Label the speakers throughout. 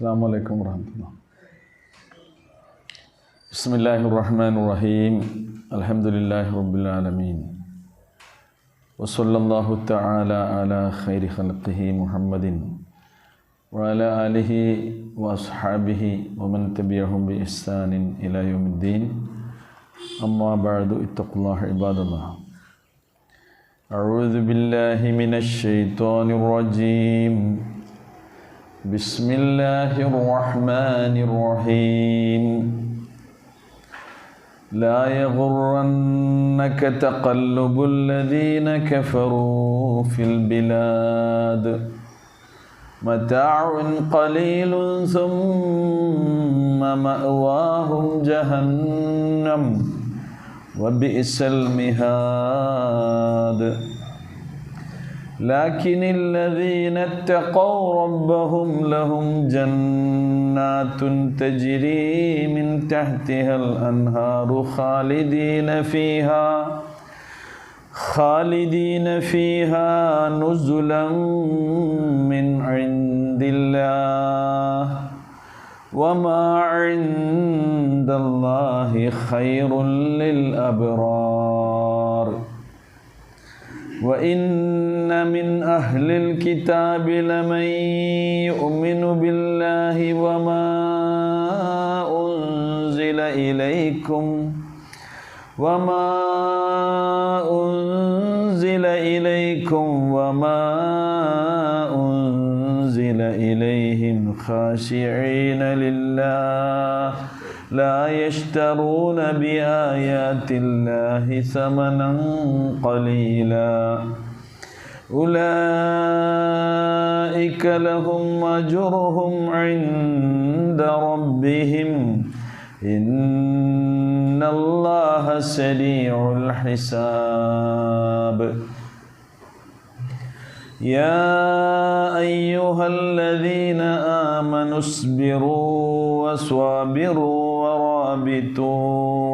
Speaker 1: അസ്സലാമു അലൈക്കും വറഹ്മത്തുള്ളാഹി. ബിസ്മില്ലാഹിർ റഹ്മാനിർ റഹീം. അൽഹംദുലില്ലാഹി റബ്ബിൽ ആലമീൻ. വസല്ലല്ലാഹു തആല അലാ ഖൈരി ഖൽഖിഹി മുഹമ്മദിൻ വഅലാ ആലിഹി വഅസ്ഹാബിഹി വമൻ തബിഅഹും ബിഇഹ്സാനിൻ ഇലാ യൗമിദ്ദീൻ. അമ്മാ ബഅദു ഇത്തഖുല്ലാഹ ഇബാദല്ലാഹ്. അഊദു ബില്ലാഹി മിനശ് ശൈത്വാനിർ റജീം. ബിസ്മില്ലാഹിർ റഹ്മാനിർ റഹീം. ലാ യഗുറന്നക തഖല്ലുബുൽ ലദീന കഫറൂ ഫിൽ ബിലാദ് മതാഉൻ ഖലീലുൻ സുമ്മ മഅവാഹും ജഹന്നം വബിഇസൽ മിഹാദ്. لكن الذين اتقوا ربهم لهم جنات تجري من تحتها الأنهار خالدين فيها نزلا من عند الله وما عند الله خير للأبرار. وإن من أهل الكتاب لمن يؤمن بالله وما أنزل إليكم وما أنزل إليهم خاشعين لله لا يشترون بآيات الله ثمنا قليلا أولئك لهم أجرهم عند ربهم إن الله سريع الحساب. يا أيها الذين آمنوا اصبروا وصابروا ورابطوا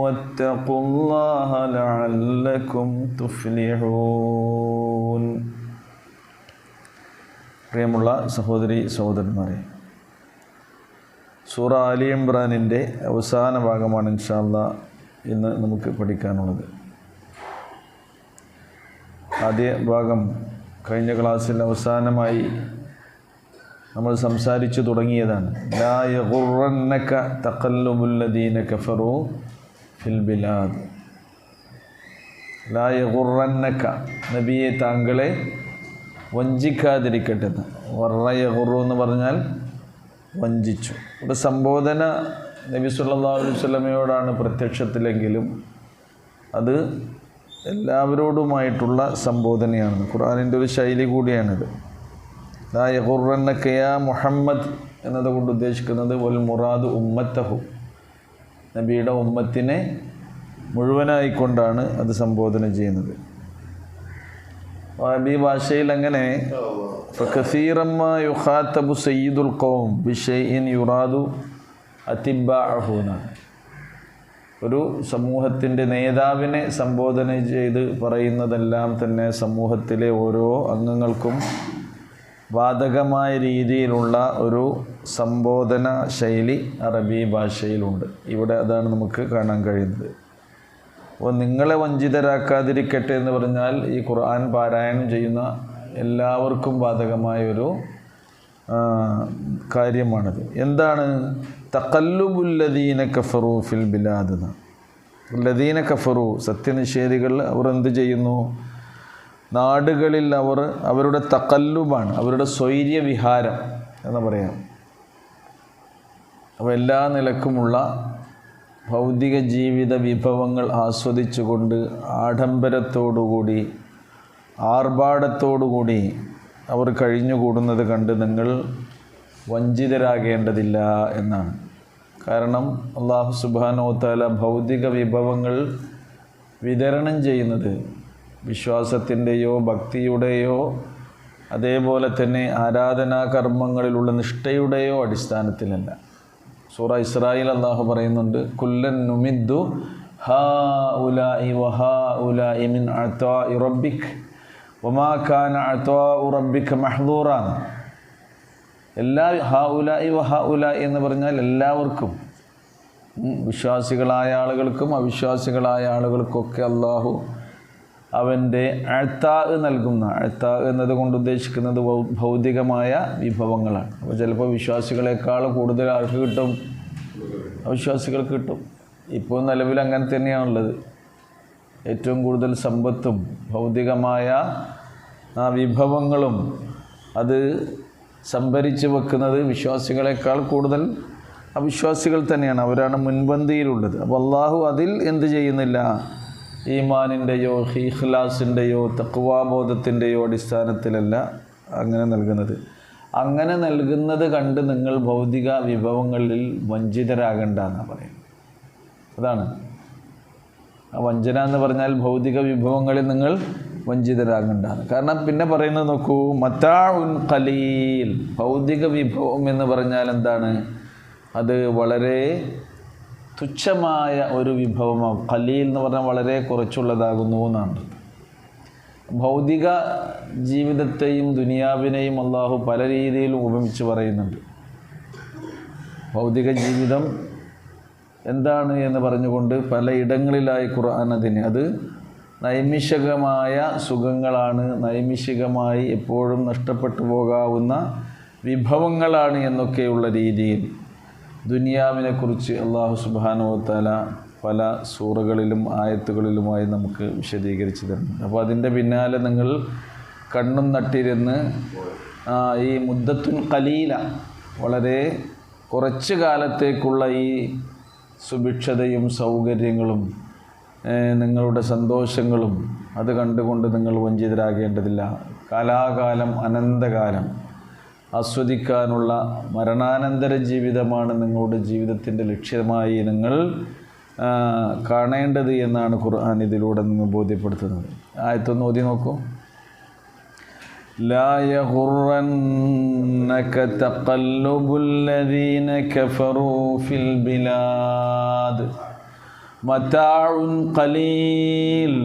Speaker 1: واتقوا الله لعلكم تفلحون. പ്രിയമുള്ള സഹോദരി സഹോദരന്മാരെ, സൂറ ആലി ഇംറാനിൻ്റെ അവസാന ഭാഗമാണ് ഇൻഷാ അല്ലാഹ് ഇന്ന് നമുക്ക് പഠിക്കാനുള്ളത്. ആദ്യ ഭാഗം കഴിഞ്ഞ ക്ലാസ്സിൽ അവസാനമായി നമ്മൾ സംസാരിച്ചു തുടങ്ങിയതാണ്. ലാ യഗുറന്നക തഖല്ലുബുൽ ലദീന കഫറൂ ഫിൽ ബിലാദ്. ലാ യഗുറന്നക, നബിയെ താങ്കളെ വഞ്ചിക്കാതിരിക്കട്ടെ. വറ യഗുറു എന്ന് പറഞ്ഞാൽ വഞ്ചിച്ചു. ഇവിടെ സംബോധന നബി സല്ലല്ലാഹു അലൈഹി വസല്ലമയോടാണ് പ്രത്യക്ഷത്തിലെങ്കിലും അത് എല്ലാവരോടുമായിട്ടുള്ള സംബോധനയാണ്. ഖുർആനിൻ്റെ ഒരു ശൈലി കൂടിയാണിത്. ലാ യഗുറന്നക യാ മുഹമ്മദ് എന്നതുകൊണ്ട് ഉദ്ദേശിക്കുന്നത് വൽ മുറാദ് ഉമ്മത്തഹു, നബിയുടെ ഉമ്മത്തിനെ മുഴുവനായിക്കൊണ്ടാണ് അത് സംബോധന ചെയ്യുന്നത്. അറബി ഭാഷയിൽ അങ്ങനെ ഫകസീറമ്മ യുഖാതബു സയ്യിദുൽ ഖൗം ബിശൈഇൻ യുറാദു അതിബാഅഹുന. ഒരു സമൂഹത്തിൻ്റെ നേതാവിനെ സംബോധന ചെയ്ത് പറയുന്നതെല്ലാം തന്നെ സമൂഹത്തിലെ ഓരോ അംഗങ്ങൾക്കും ബാധകമായ രീതിയിലുള്ള ഒരു സംബോധന ശൈലി അറബി ഭാഷയിലുണ്ട്. ഇവിടെ അതാണ് നമുക്ക് കാണാൻ കഴിയുന്നത്. അപ്പോൾ നിങ്ങളെ വഞ്ചിതരാക്കാതിരിക്കട്ടെ എന്ന് പറഞ്ഞാൽ ഈ ഖുർആൻ പാരായണം ചെയ്യുന്ന എല്ലാവർക്കും ബാധകമായൊരു കാര്യമാണത്. എന്താണ് തഖല്ലുബുൽ ലദീന കഫറൂ ഫിൽ ബിലാദ്? ലദീന കഫറൂ, സത്യനിഷേധികൾ, അവർ എന്ത് ചെയ്യുന്നു? നാടുകളിൽ അവരുടെ തഖല്ലുബാണ്, അവരുടെ സ്വൈര്യവിഹാരം എന്ന് പറയാം. അപ്പോൾ എല്ലാ നിലക്കുമുള്ള ഭൗതിക ജീവിത വിഭവങ്ങൾ ആസ്വദിച്ചുകൊണ്ട് ആഡംബരത്തോടുകൂടി ആർഭാടത്തോടുകൂടി അവർ കഴിഞ്ഞുകൂടുന്നത് കണ്ട് നിങ്ങൾ വഞ്ചിതരാകേണ്ടതില്ല എന്നാണ്. കാരണം അല്ലാഹു സുബ്ഹാനഹു വ തആല ഭൗതിക വിഭവങ്ങൾ വിതരണം ചെയ്യുന്നത് വിശ്വാസത്തിൻ്റെയോ ഭക്തിയുടെയോ അതേപോലെ തന്നെ ആരാധനാ കർമ്മങ്ങളിലുള്ള നിഷ്ഠയുടെയോ അടിസ്ഥാനത്തിലല്ല. സൂറ ഇസ്രായിൽ അല്ലാഹു പറയുന്നുണ്ട്, കുല്ലൻ നുമിദ്ദു ഹാഉലാഇ വഹാഉലാഇ മിൻ അതാഇ റബ്ബിക് വമാ കാന അതാഉ റബ്ബിക മഹ്ദൂറാൻ. എല്ലാ ഹൗലായി വ ഹൗലായി എന്ന് പറഞ്ഞാൽ എല്ലാവർക്കും, വിശ്വാസികളായ ആളുകൾക്കും അവിശ്വാസികളായ ആളുകൾക്കൊക്കെ അള്ളാഹു അവൻ്റെ അഅ്താ നൽകുന്ന, അഅ്താ എന്നതുകൊണ്ട് ഉദ്ദേശിക്കുന്നത് ഭൗതികമായ വിഭവങ്ങളാണ്. അപ്പോൾ ചിലപ്പോൾ വിശ്വാസികളെക്കാൾ കൂടുതൽ ആർക്ക് കിട്ടും? അവിശ്വാസികൾക്ക് കിട്ടും. ഇപ്പോൾ നിലവിൽ അങ്ങനെ തന്നെയാണുള്ളത്. ഏറ്റവും കൂടുതൽ സമ്പത്തും ഭൗതികമായ വിഭവങ്ങളും അത് സംഭരിച്ച് വെക്കുന്നത് വിശ്വാസികളെക്കാൾ കൂടുതൽ അവിശ്വാസികൾ തന്നെയാണ്. അവരാണ് മുൻപന്തിയിലുള്ളത്. അപ്പോൾ അള്ളാഹു അതിൽ എന്ത് ചെയ്യുന്നില്ല? ഈമാനിൻ്റെയോ ഇഖ്ലാസിൻ്റെയോ തഖ്വാബോധത്തിൻ്റെയോ അടിസ്ഥാനത്തിലല്ല അങ്ങനെ നൽകുന്നത്. അങ്ങനെ നൽകുന്നത് കണ്ട് നിങ്ങൾ ഭൗതിക വിഭവങ്ങളിൽ വഞ്ചിതരാകണ്ട എന്നാണ് പറയുന്നത്. അതാണ് ആ വഞ്ചന എന്ന് പറഞ്ഞാൽ, ഭൗതിക വിഭവങ്ങളിൽ നിങ്ങൾ വഞ്ചിതരാകണ്ടാണ്. കാരണം പിന്നെ പറയുന്നത് നോക്കൂ, മതാഉൻ ഖലീൽ. ഭൗതിക വിഭവം എന്ന് പറഞ്ഞാൽ എന്താണ്? അത് വളരെ തുച്ഛമായ ഒരു വിഭവമാണ്. ഖലീൽ എന്ന് പറഞ്ഞാൽ വളരെ കുറച്ചുള്ളതാകുന്നു എന്നാണ്. ഭൗതിക ജീവിതത്തെയും ദുനിയാവിനെയും അള്ളാഹു പല രീതിയിലും ഉപമിച്ച് പറയുന്നുണ്ട്. ഭൗതിക ജീവിതം എന്താണ് എന്ന് പറഞ്ഞുകൊണ്ട് പലയിടങ്ങളിലായി ഖുർആൻ അത് നൈമിഷികമായ സുഖങ്ങളാണ്, നൈമിഷികമായി എപ്പോഴും നഷ്ടപ്പെട്ടു പോകാവുന്ന വിഭവങ്ങളാണ് എന്നൊക്കെയുള്ള രീതിയിൽ ദുനിയാവിനെക്കുറിച്ച് അള്ളാഹു സുബ്ഹാനഹു വ തആല പല സൂറകളിലും ആയത്തുകളിലുമായി നമുക്ക് വിശദീകരിച്ചു തരുന്നുണ്ട്. അപ്പോൾ അതിൻ്റെ പിന്നാലെ നിങ്ങൾ കണ്ണും നട്ടിരുന്ന് ഈ മുദ്ദത്തുൻ ഖലീല, വളരെ കുറച്ച് കാലത്തേക്കുള്ള ഈ സുഭിക്ഷതയും സൗകര്യങ്ങളും നിങ്ങളുടെ സന്തോഷങ്ങളും അത് കണ്ടുകൊണ്ട് നിങ്ങൾ വഞ്ചിതരാകേണ്ടതില്ല. കാലാകാലം അനന്തകാലം ആസ്വദിക്കാനുള്ള മരണാനന്തര ജീവിതമാണ് നിങ്ങളുടെ ജീവിതത്തിൻ്റെ ലക്ഷ്യമായി നിങ്ങൾ കാണേണ്ടത് എന്നാണ് ഖുർആൻ ഇതിലൂടെ നിങ്ങൾ ബോധ്യപ്പെടുത്തുന്നത്. ആയത്തൊന്ന് ഓതി നോക്കൂ. ലാ യഗുറന്നക തഖല്ലുബുൽ ലദീന കഫറൂ ഫിൽ ബിലാദ് മതാഉൻ ഖലീൽ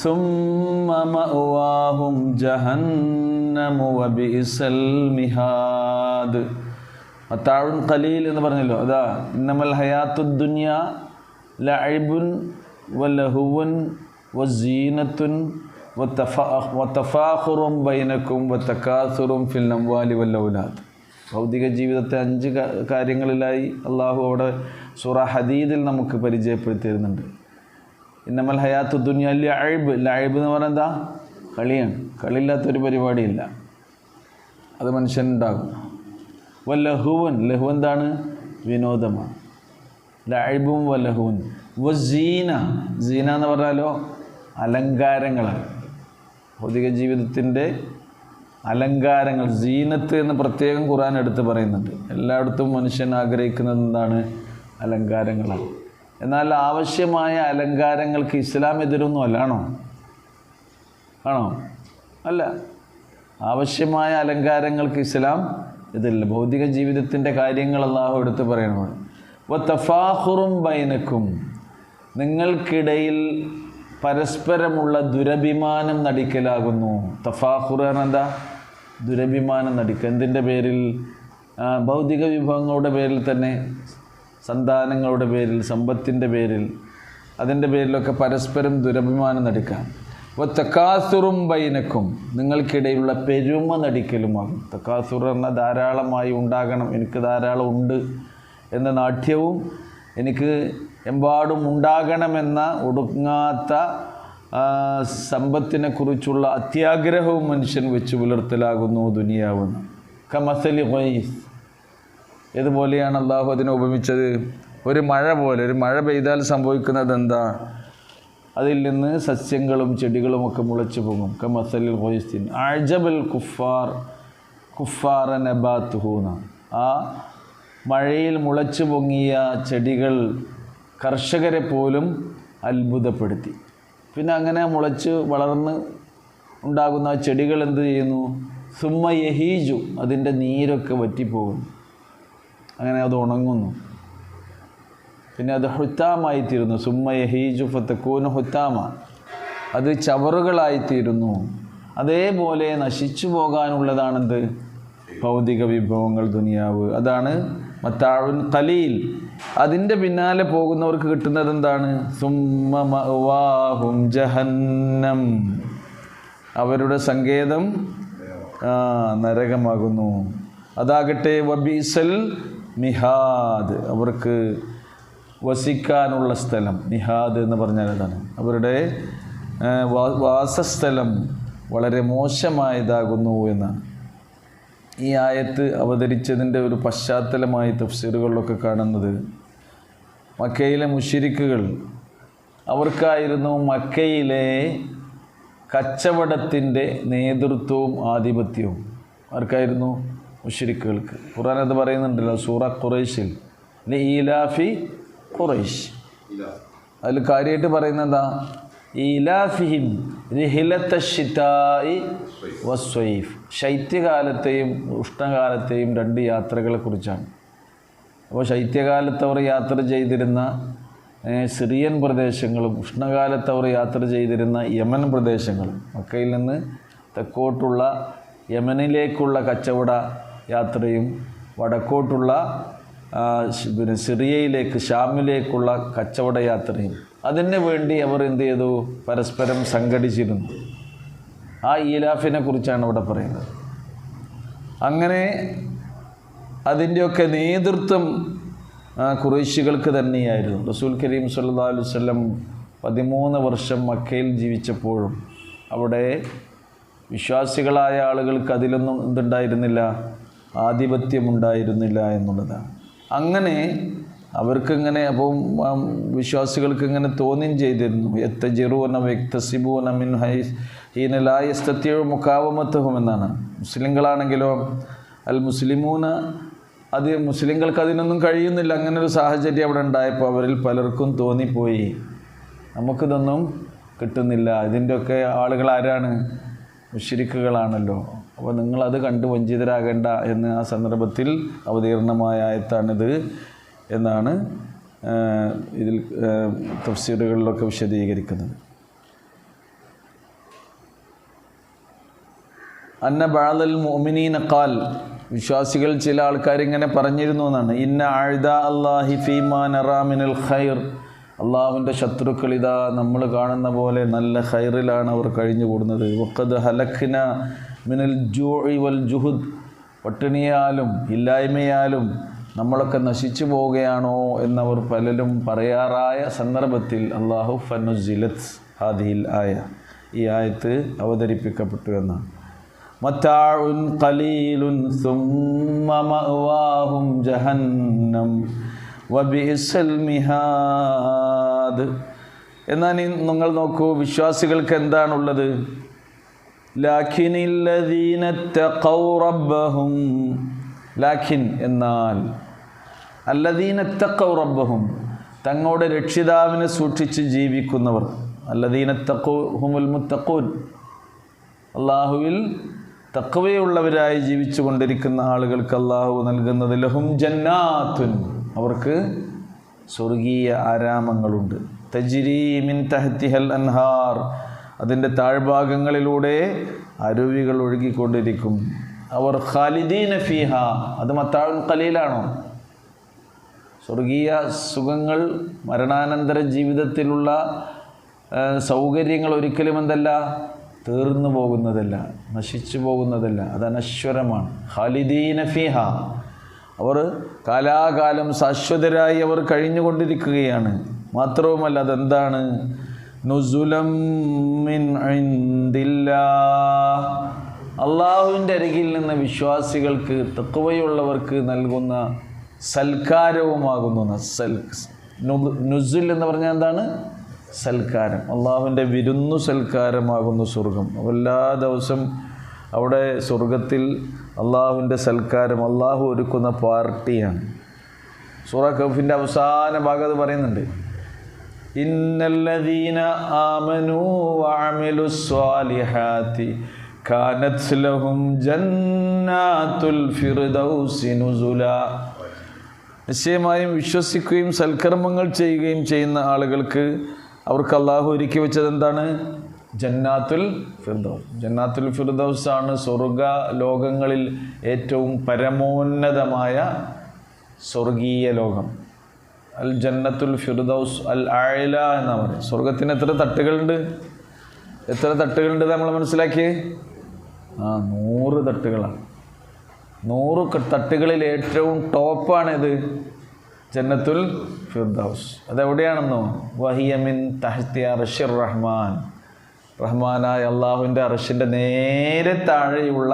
Speaker 1: സുമ്മ മഅവാഹും ജഹന്നമു വബിഇസൽ മിഹാദ്. മതാഉൻ ഖലീൽ എന്ന് പറഞ്ഞല്ലോ, അതാ ഇന്നമൽ ഹയാത്തുദ് ദുനിയ ലഅബുൻ വലഹുവൻ വസീനത്തുൻ വതഫാഖുറും ബൈനക്കും വതകാസുറും ഫിൽ അംവാലി വൽ ഔലാദ്. ഭൗതിക ജീവിതത്തെ 5 കാര്യങ്ങളിലായി അള്ളാഹു അവിടെ സൂറ ഹദീദിൽ നമുക്ക് പരിചയപ്പെടുത്തി തരുന്നുണ്ട്. ഇന്നമൽ ഹയാത്തു ദുനിയ ലഅബ്. ലഅബ് എന്ന് പറഞ്ഞാൽ എന്താ? കളിയാണ്. കളിയില്ലാത്തൊരു പരിപാടിയില്ല, അത് മനുഷ്യനുണ്ടാകും. വലഹുവൻ, ലഹു എന്താണ്? വിനോദമാണ്. ലഅബും വലഹുവൻ. വസീന, സീന എന്ന് പറഞ്ഞാലോ അലങ്കാരങ്ങളാണ്. ഭൗതിക ജീവിതത്തിൻ്റെ അലങ്കാരങ്ങൾ, സീനത്ത് എന്ന് പ്രത്യേകം ഖുർആൻ എടുത്ത് പറയുന്നുണ്ട്. എല്ലായിടത്തും മനുഷ്യൻ ആഗ്രഹിക്കുന്നത് എന്താണ്? അലങ്കാരങ്ങളാണ്. എന്നാൽ ആവശ്യമായ അലങ്കാരങ്ങൾക്ക് ഇസ്ലാം എതിരൊന്നും അല്ല. ആണോ? അല്ല. ആവശ്യമായ അലങ്കാരങ്ങൾക്ക് ഇസ്ലാം ഇതില്ല. ഭൗതിക ജീവിതത്തിൻ്റെ കാര്യങ്ങൾ അല്ലാഹു എടുത്ത് പറയണമാണ്. വതഫാഖുറും ബൈനക്കും, നിങ്ങൾക്കിടയിൽ പരസ്പരമുള്ള ദുരഭിമാനം നടിക്കലാകുന്നു. തഫാഖുർ എന്താ? ദുരഭിമാനം നടിക്കുക. എന്തിൻ്റെ പേരിൽ? ഭൗതിക വിഭവങ്ങളുടെ പേരിൽ തന്നെ, സന്താനങ്ങളുടെ പേരിൽ, സമ്പത്തിൻ്റെ പേരിൽ, അതിൻ്റെ പേരിലൊക്കെ പരസ്പരം ദുരഭിമാനം നടിക്കാം. തകാസുറും ബൈനക്കും, നിങ്ങൾക്കിടയിലുള്ള പെരുമ നടിക്കലുമാകും. തകാസുർ എന്നാൽ ധാരാളമായി ഉണ്ടാകണം, എനിക്ക് ധാരാളം ഉണ്ട് എന്ന നാട്യവും എനിക്ക് എമ്പാടും ഉണ്ടാകണമെന്ന ഒടുങ്ങാത്ത സമ്പത്തിനെക്കുറിച്ചുള്ള അത്യാഗ്രഹവും മനുഷ്യൻ വെച്ച് പുലർത്തലാകുന്നു ദുനിയാവെന്ന്. കമസലി ഖൈസ്, ഇതുപോലെയാണ് അള്ളാഹു അതിനെ ഉപമിച്ചത്. ഒരു മഴ പോലെ. ഒരു മഴ പെയ്താൽ സംഭവിക്കുന്നത് എന്താ? അതിൽ നിന്ന് സസ്യങ്ങളും ചെടികളുമൊക്കെ മുളച്ചു പോകും. കമസലിൽ ഖൈസിൻ അഅജബൽ കുഫാറ നബാതുഹൂന. ആ മഴയിൽ മുളച്ചു പൊങ്ങിയ ചെടികൾ കർഷകരെ പോലും അത്ഭുതപ്പെടുത്തി. പിന്നെ അങ്ങനെ മുളച്ച് വളർന്ന് ഉണ്ടാകുന്ന ആ ചെടികൾ എന്ത് ചെയ്യുന്നു? സുമ്മ യഹീജു, അതിൻ്റെ നീരൊക്കെ വറ്റിപ്പോകും. അങ്ങനെ അത് ഉണങ്ങുന്നു. പിന്നെ അത് ഹുത്താമായിത്തീരുന്നു. സുമ്മ യഹീജു ഫതകൂന ഹുത്താമ, അത് ചവറുകളായിത്തീരുന്നു. അതേപോലെ നശിച്ചു പോകാനുള്ളതാണെന്ത്? ഭൗതിക വിഭവങ്ങൾ, ദുനിയാവ്. അതാണ് മത്താഉൻ ഖലീൽ. അതിൻ്റെ പിന്നാലെ പോകുന്നവർക്ക് കിട്ടുന്നത് എന്താണ്? സുമ്മ മഅവാഹും ജഹന്നം, അവരുടെ സങ്കേതം നരകമാകുന്നു. അതാകട്ടെ വബീസൽ മിഹാദ്, അവർക്ക് വസിക്കാനുള്ള സ്ഥലം. മിഹാദ് എന്ന് പറഞ്ഞാൽ അതാണ് അവരുടെ വാസസ്ഥലം വളരെ മോശമായതാകുന്നു എന്നാണ്. ഈ ആയത്ത് അവതരിച്ചതിൻ്റെ ഒരു പശ്ചാത്തലമായി തഫ്സീറുകളിലൊക്കെ കാണുന്നത്, മക്കയിലെ മുശ്രിക്കുകൾ, അവർക്കായിരുന്നു മക്കയിലെ കച്ചവടത്തിൻ്റെ നേതൃത്വവും ആധിപത്യവും. ആർക്കായിരുന്നു? മുശ്രിക്കുകൾക്ക്. ഖുർആൻ അത് പറയുന്നുണ്ടല്ലോ സൂറ ഖുറൈശിൽ, ഈലാഫി ഖുറൈശ്. അതിൽ കാര്യമായിട്ട് പറയുന്നത് എന്താ? ഈലാഫിഹിം റിഹിലത്തശ്ശിതാഇ വസ്വൈഫ്, ശൈത്യകാലത്തെയും ഉഷ്ണകാലത്തെയും 2 യാത്രകളെ കുറിച്ചാണ്. അപ്പോൾ ശൈത്യകാലത്ത് അവർ യാത്ര ചെയ്തിരുന്ന സിറിയൻ പ്രദേശങ്ങളും ഉഷ്ണകാലത്ത് അവർ യാത്ര ചെയ്തിരുന്ന യമൻ പ്രദേശങ്ങളും, മക്കയിൽ നിന്ന് തെക്കോട്ടുള്ള യമനിലേക്കുള്ള കച്ചവട യാത്രയും വടക്കോട്ടുള്ള സിറിയയിലേക്ക് ഷാമിലേക്കുള്ള കച്ചവട യാത്രയും, അതിന് വേണ്ടി അവർ എന്ത് ചെയ്തു? പരസ്പരം സംഘടിച്ചിരുന്നു. ആ ഈലാഫിനെ കുറിച്ചാണ് ഇവിടെ പറയുന്നത്. അങ്ങനെ അതിൻ്റെയൊക്കെ നേതൃത്വം ഖുറൈശികൾക്ക് തന്നെയായിരുന്നു. റസൂൽ കരീം സല്ലല്ലാഹു അലൈഹി വസല്ലം 13 വർഷം മക്കയിൽ ജീവിച്ചപ്പോഴും അവിടെ വിശ്വാസികളായ ആളുകൾക്ക് അതിലൊന്നും എന്തുണ്ടായിരുന്നില്ല? ആധിപത്യമുണ്ടായിരുന്നില്ല എന്നുള്ളതാണ്. അങ്ങനെ അവർക്കിങ്ങനെ, അപ്പം വിശ്വാസികൾക്ക് ഇങ്ങനെ തോന്നുകയും ചെയ്തിരുന്നു, യത്തജിറൂന വയക്തസിബൂന മിൻ ഹീന ലാ യസ്തതിഉ മുഖാവമതഹും എന്നാണ്. മുസ്ലിങ്ങളാണെങ്കിലോ അൽ മുസ്ലിമൂന, അത് മുസ്ലിങ്ങൾക്ക് അതിനൊന്നും കഴിയുന്നില്ല. അങ്ങനെ ഒരു സാഹചര്യം അവിടെ ഉണ്ടായപ്പോൾ അവരിൽ പലർക്കും തോന്നിപ്പോയി, നമുക്കിതൊന്നും കിട്ടുന്നില്ല. ഇതിൻ്റെയൊക്കെ ആളുകൾ ആരാണ്? മുശ്രിക്കുകളാണല്ലോ. അപ്പോൾ നിങ്ങളത് കണ്ട് വഞ്ചിതരാകേണ്ട എന്ന് ആ സന്ദർഭത്തിൽ അവതീർണമായ ആയത്താണിത് എന്നാണ് ഇതിൽ തഫ്സീറുകളിലൊക്കെ വിശദീകരിക്കുന്നത്. അന്ന ബഅദൽ മുഅ്മിനീന ഖാൽ, വിശ്വാസികൾ ചില ആൾക്കാർ ഇങ്ങനെ പറഞ്ഞിരുന്നു എന്നാണ്. ഇന്ന അഅദാ അല്ലാഹി ഫീമാ നറാ മിനൽ ഖൈർ, അള്ളാഹുവിൻ്റെ ശത്രുക്കൾ ഇതാ നമ്മൾ കാണുന്ന പോലെ നല്ല ഖൈറിലാണ് അവർ കഴിഞ്ഞു കൂടുന്നത്. വഖദ് ഹലക്ന മിനൽ ജൂഇ വൽ ജുഹുദ്, പട്ടിണിയാലും ഇല്ലായ്മയാലും നമ്മളൊക്കെ നശിച്ചു പോവുകയാണോ എന്നവർ പലരും പറയാറായ സന്ദർഭത്തിൽ അല്ലാഹു ഫനുസിലത്ത് ഹാദിഹിൽ ആയ, ഈ ആയത്ത് അവതരിപ്പിക്കപ്പെട്ടു എന്നാണ്. മത്താഉൻ ഖലീലുൻ സുമ്മ മഅവാഹും ജഹന്നം വബിഇസൽ മിഹാദ്. എന്നാൽ നിങ്ങൾ നോക്കൂ, വിശ്വാസികൾക്ക് എന്താണുള്ളത്? ലാഖിനില്ലദീന തഖൗ റബ്ബഹും, ലാഖിൻ എന്നാൽ അല്ലദീന തഖൗ റബ്ബഹും, തങ്ങളുടെ രക്ഷിതാവിനെ സൂക്ഷിച്ച് ജീവിക്കുന്നവർ. അല്ലദീന തഖൗ ഹുമുൽ മുത്തഖൂൻ, അല്ലാഹുവിൽ തഖ്വയുള്ളവരായി ജീവിച്ചു കൊണ്ടിരിക്കുന്ന ആളുകൾക്ക് അല്ലാഹു നൽകുന്നത് ലഹും ജന്നാത്തുൻ, അവർക്ക് സ്വർഗീയ ആരാമങ്ങളുണ്ട്. തജ്രി മിൻ തഹ്തിഹൽ അൻഹാർ, അതിൻ്റെ താഴ്ഭാഗങ്ങളിലൂടെ അരുവികൾ ഒഴുകിക്കൊണ്ടിരിക്കും. അവർ ഖാലിദീന ഫീഹ, അത് മത്താഉൻ ഖലീലാണോ? സ്വർഗീയ സുഖങ്ങൾ, മരണാനന്തര ജീവിതത്തിലുള്ള സൗകര്യങ്ങൾ ഒരിക്കലും എന്തല്ല? തീർന്നു പോകുന്നതല്ല, നശിച്ചു പോകുന്നതല്ല, അത് അനശ്വരമാണ്. ഖാലിദീന ഫീഹ, അവർ കാലാകാലം ശാശ്വതരായി അവർ കഴിഞ്ഞുകൊണ്ടിരിക്കുകയാണ്. മാത്രവുമല്ല, അതെന്താണ്? നുസുലം മിൻ ഇൻദില്ലാഹ്, അള്ളാഹുവിൻ്റെ അരികിൽ നിന്ന് വിശ്വാസികൾക്ക്, തഖ്വയുള്ളവർക്ക് നൽകുന്ന സൽക്കാരവുമാകുന്നു. നുസുൽ എന്ന് പറഞ്ഞാൽ എന്താണ്? സൽക്കാരം. അള്ളാഹുവിൻ്റെ വിരുന്നു സൽക്കാരമാകുന്നു സ്വർഗം. എല്ലാ ദിവസം അവിടെ സ്വർഗത്തിൽ അള്ളാഹുവിൻ്റെ സൽക്കാരം, അള്ളാഹു ഒരുക്കുന്ന പാർട്ടിയാണ്. സൂറ കഹ്ഫിൻ്റെ അവസാന ഭാഗം അത് പറയുന്നുണ്ട്. ഇന്നല്ലദീന ആമനൂ വഅമിലുസ് സ്വാലിഹാത്തി കാനത് ലഹും ജന്നാത്തുൽ ഫിർദൗസി നുസുലാ, നിശ്ചയമായും വിശ്വസിക്കുകയും സൽക്കർമ്മങ്ങൾ ചെയ്യുകയും ചെയ്യുന്ന ആളുകൾക്ക് അവർക്ക് അള്ളാഹു ഒരുക്കി വെച്ചത് എന്താണ്? ജന്നാത്തുൽ ഫിർദൗസ്. ജന്നാത്തുൽ ഫിർദൗസ് ആണ് സ്വർഗ ലോകങ്ങളിൽ ഏറ്റവും പരമോന്നതമായ സ്വർഗീയ ലോകം. അൽ ജന്നത്തുൽ ഫിർദൗസ് അൽ അഅ്ല എന്നാണ് പറയുന്നത്. സ്വർഗത്തിന് എത്ര തട്ടുകളുണ്ട്? എത്ര തട്ടുകളുണ്ട് നമ്മൾ മനസ്സിലാക്കിയേ? 100 തട്ടുകളാണ്. 100 തട്ടുകളിൽ ഏറ്റവും ടോപ്പാണിത് ജന്നത്തുൽ ഫിർദൗസ്. അതെവിടെയാണെന്നോ? വഹിയ മിൻ തഹ്തി അർശിർ റഹ്മാൻ. റഹ്മാനായ അള്ളാഹുവിൻ്റെ അർശിൻ്റെ നേരെ താഴെയുള്ള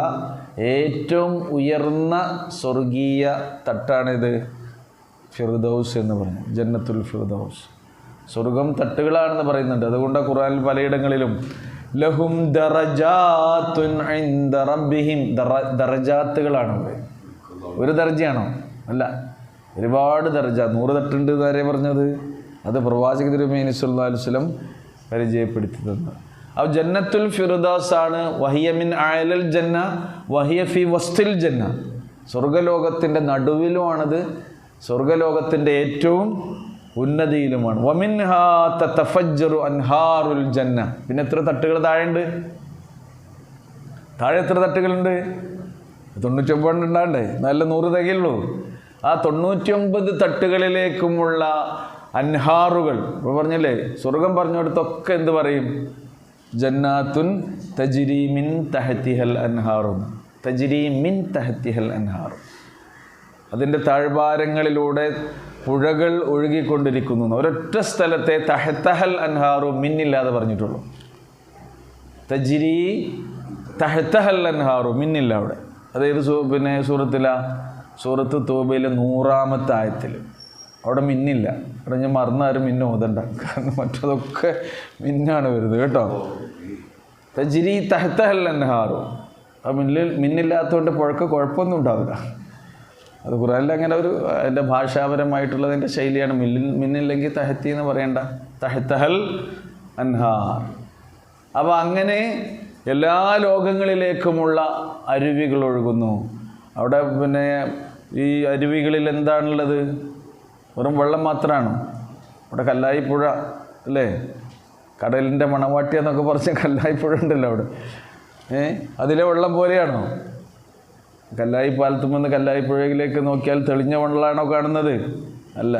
Speaker 1: ഏറ്റവും ഉയർന്ന സ്വർഗീയ തട്ടാണിത് ഫിർദൗസ് എന്ന് പറഞ്ഞു. ജന്നത്തുൽ ഫിർദൗസ്. സ്വർഗം തട്ടുകളാണെന്ന് പറയുന്നുണ്ട്. അതുകൊണ്ട് ഖുർആനിൽ പലയിടങ്ങളിലും ലഹും ദറജാത്തുൻ ഇൻദ റബ്ബിഹിം, ദറജാത്തുകളാണ് പറയുന്നത്. ഒരു ദർജയാണോ? അല്ല, ഒരുപാട് ദർജ. 100 തട്ടുണ്ട് എന്നാരേ പറഞ്ഞത്? അത് പ്രവാചക തിരുമേനി സല്ലല്ലാഹു അലൈഹി വസല്ലം പരിചയപ്പെടുത്തി തന്നത്. അപ്പോൾ ജന്നത്തുൽ ഫിർദൗസ് ആണ്. വഹിയ മിൻ അഅലൽ ജന്ന വഹിയ ഫി വസ്തിൽ ജന്ന. സ്വർഗലോകത്തിൻ്റെ നടുവിലുമാണത്. സ്വർഗലോകത്തിൻ്റെ ഏറ്റവും ഉന്നതിയിലുമാണ്. വമിൻഹാ തതഫജ്ജറു അൻഹാറുൽ ജന്ന. പിന്നെ എത്ര തട്ടുകൾ താഴെയുണ്ട്? താഴെ എത്ര തട്ടുകളുണ്ട്? 99 ഉണ്ടാണ്ടേ? നല്ല 100 തികയുള്ളൂ. ആ 99 തട്ടുകളിലേക്കുമുള്ള അൻഹാറുകൾ. ഇപ്പോൾ പറഞ്ഞല്ലേ, സ്വർഗം പറഞ്ഞിടത്തൊക്കെ എന്ത് പറയും? ജന്നാത്തുൻ തജ്രി മിൻ തഹ്തിഹൽ അൻഹാറും. തജ്രി മിൻ തഹ്തിഹൽ അൻഹാർ. അതിൻ്റെ താഴ്വാരങ്ങളിലൂടെ പുഴകൾ ഒഴുകിക്കൊണ്ടിരിക്കുന്നു. ഒരൊറ്റ സ്ഥലത്തെ തഹ്തഹൽ അൻഹാറും മിന്നില്ലാതെ പറഞ്ഞിട്ടുള്ളൂ. തജ്രി തഹ്തഹൽ അൻഹാറും മിന്നില്ല അവിടെ. അതായത് പിന്നെ സൂറത്ത് തൗബയിലെ 100-ാമത്തെ ആയത്തിൽ അവിടെ മിന്നില്ല. അവിടെ ഞാൻ മറന്നാരും മിന്ന ഓതണ്ട, കാരണം മറ്റതൊക്കെ മിന്നാണ് വരുന്നത് കേട്ടോ. തജ്രി തഹ്തഹൽ അൻഹാറും. ആ മിന്നില്ലാത്തതുകൊണ്ട് പുഴക്ക് കുഴപ്പമൊന്നും ഉണ്ടാവില്ല. അത് ഖുർആനിൽ അങ്ങനെ ഒരു അതിൻ്റെ ഭാഷാപരമായിട്ടുള്ളതിൻ്റെ ശൈലിയാണ്. മിന്നില്ലെങ്കിൽ തഹത്തി എന്ന് പറയണ്ട, തഹ്തഹൽ അൻഹാർ. അപ്പോൾ അങ്ങനെ എല്ലാ ലോകങ്ങളിലേക്കുമുള്ള അരുവികൾ ഒഴുകുന്നു. അവിടെ പിന്നെ ഈ അരുവികളിൽ എന്താണുള്ളത്? വെറും വെള്ളം മാത്രമാണ്. അവിടെ കല്ലായി പുഴ അല്ലേ? കടലിൻ്റെ മണവാട്ടി എന്നൊക്കെ പറഞ്ഞ കല്ലായി പുഴ ഉണ്ടല്ലോ അവിടെ. അതിലെ വെള്ളം പോലെയാണോ? കല്ലായി പാലത്തുമെന്ന് കല്ലായി പുഴയിലേക്ക് നോക്കിയാൽ തെളിഞ്ഞ വെള്ളമാണോ കാണുന്നത്? അല്ല.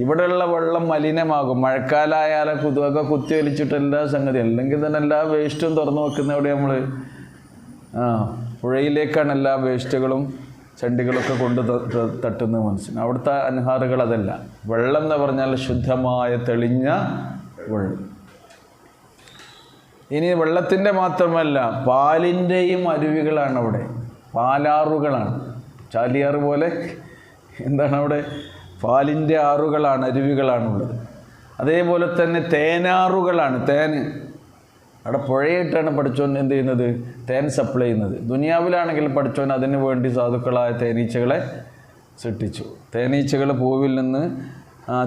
Speaker 1: ഇവിടെയുള്ള വെള്ളം മലിനമാകും. മഴക്കാലമായാലും കൊതുകൊക്കെ കുത്തി വലിച്ചിട്ട് എല്ലാ സംഗതി, അല്ലെങ്കിൽ തന്നെ എല്ലാ വേസ്റ്റും തുറന്നു വെക്കുന്ന എവിടെ നമ്മൾ പുഴയിലേക്കാണ് എല്ലാ വേസ്റ്റുകളും ചണ്ടികളൊക്കെ കൊണ്ട് തട്ടുന്നത് മനസ്സിലാവും. അവിടുത്തെ അൻഹാറുകൾ അതല്ല. വെള്ളം എന്ന് പറഞ്ഞാൽ ശുദ്ധമായ തെളിഞ്ഞ വെള്ളം. ഇനി വെള്ളത്തിൻ്റെ മാത്രമല്ല, പാലിൻ്റെയും അരുവികളാണ് അവിടെ. പാലാറുകളാണ്. ചാലിയാറ് പോലെ എന്താണ് അവിടെ? പാലിൻ്റെ ആറുകളാണ്, അരുവികളാണുള്ളത്. അതേപോലെ തന്നെ തേനാറുകളാണ്. തേന് അവിടെ പുഴയായിട്ടാണ് പഠിച്ചോൻ എന്ത് ചെയ്യുന്നത്? തേൻ സപ്ലൈ ചെയ്യുന്നത്. ദുനിയാവിലാണെങ്കിൽ പഠിച്ചോൻ അതിനു വേണ്ടി സാധുക്കളായ തേനീച്ചകളെ സൃഷ്ടിച്ചു. തേനീച്ചകൾ പൂവിൽ നിന്ന്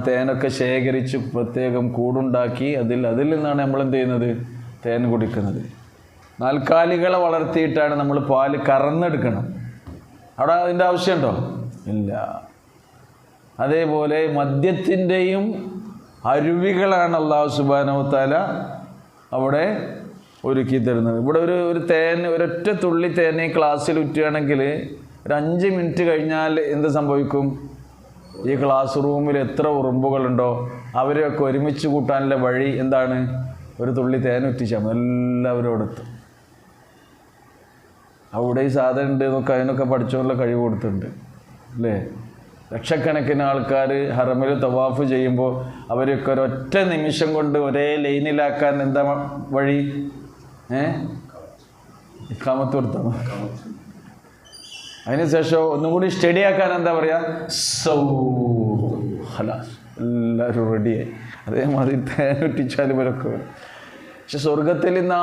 Speaker 1: തേനൊക്കെ ശേഖരിച്ച് പ്രത്യേകം കൂടുണ്ടാക്കി അതിൽ നിന്നാണ് നമ്മളെന്ത് ചെയ്യുന്നത്? തേൻ കുടിക്കുന്നത്. നാൽക്കാലികളെ വളർത്തിയിട്ടാണ് നമ്മൾ പാല് കറന്നെടുക്കണം. അവിടെ അതിൻ്റെ ആവശ്യമുണ്ടോ? ഇല്ല. അതേപോലെ മദ്യത്തിൻ്റെയും അരുവികളാണ് അല്ലാഹു സുബ്ഹാനഹു വ തആല അവിടെ ഒരുക്കി തരുന്നത്. ഇവിടെ ഒരു തേൻ, ഒരൊറ്റ തുള്ളി തേനെ ക്ലാസ്സിൽ ഉറ്റുകയാണെങ്കിൽ ഒരു 5 മിനിറ്റ് കഴിഞ്ഞാൽ എന്ത് സംഭവിക്കും? ഈ ക്ലാസ് റൂമിൽ എത്ര ഉറുമ്പുകളുണ്ടോ അവരെയൊക്കെ ഒരുമിച്ച് കൂട്ടാനുള്ള വഴി എന്താണ്? ഒരു തുള്ളി തേൻ ഉറ്റിച്ചാൽ എല്ലാവരും അവിടെ എത്തും. അവിടെ ഈ സാധനം ഉണ്ട് എന്നൊക്കെ അതിനൊക്കെ പഠിച്ചുകൊണ്ടുള്ള കഴിവ് കൊടുത്തിട്ടുണ്ട് അല്ലേ? ലക്ഷക്കണക്കിന് ആൾക്കാർ ഹറമിൽ തവാഫ് ചെയ്യുമ്പോൾ അവരൊക്കെ ഒരൊറ്റ നിമിഷം കൊണ്ട് ഒരേ ലൈനിലാക്കാൻ എന്താ വഴി? ഇഖാമത്ത് കൊടുത്താൽ അതിനുശേഷം ഒന്നും കൂടി സ്റ്റഡിയാക്കാൻ എന്താ പറയുക? ഹലാസ്, എല്ലാവരും റെഡിയായി. അതേമാതിരി തേനൊട്ടിച്ചാൽ ഇവരൊക്കെ വരും. പക്ഷെ സ്വർഗത്തിൽ നിന്ന്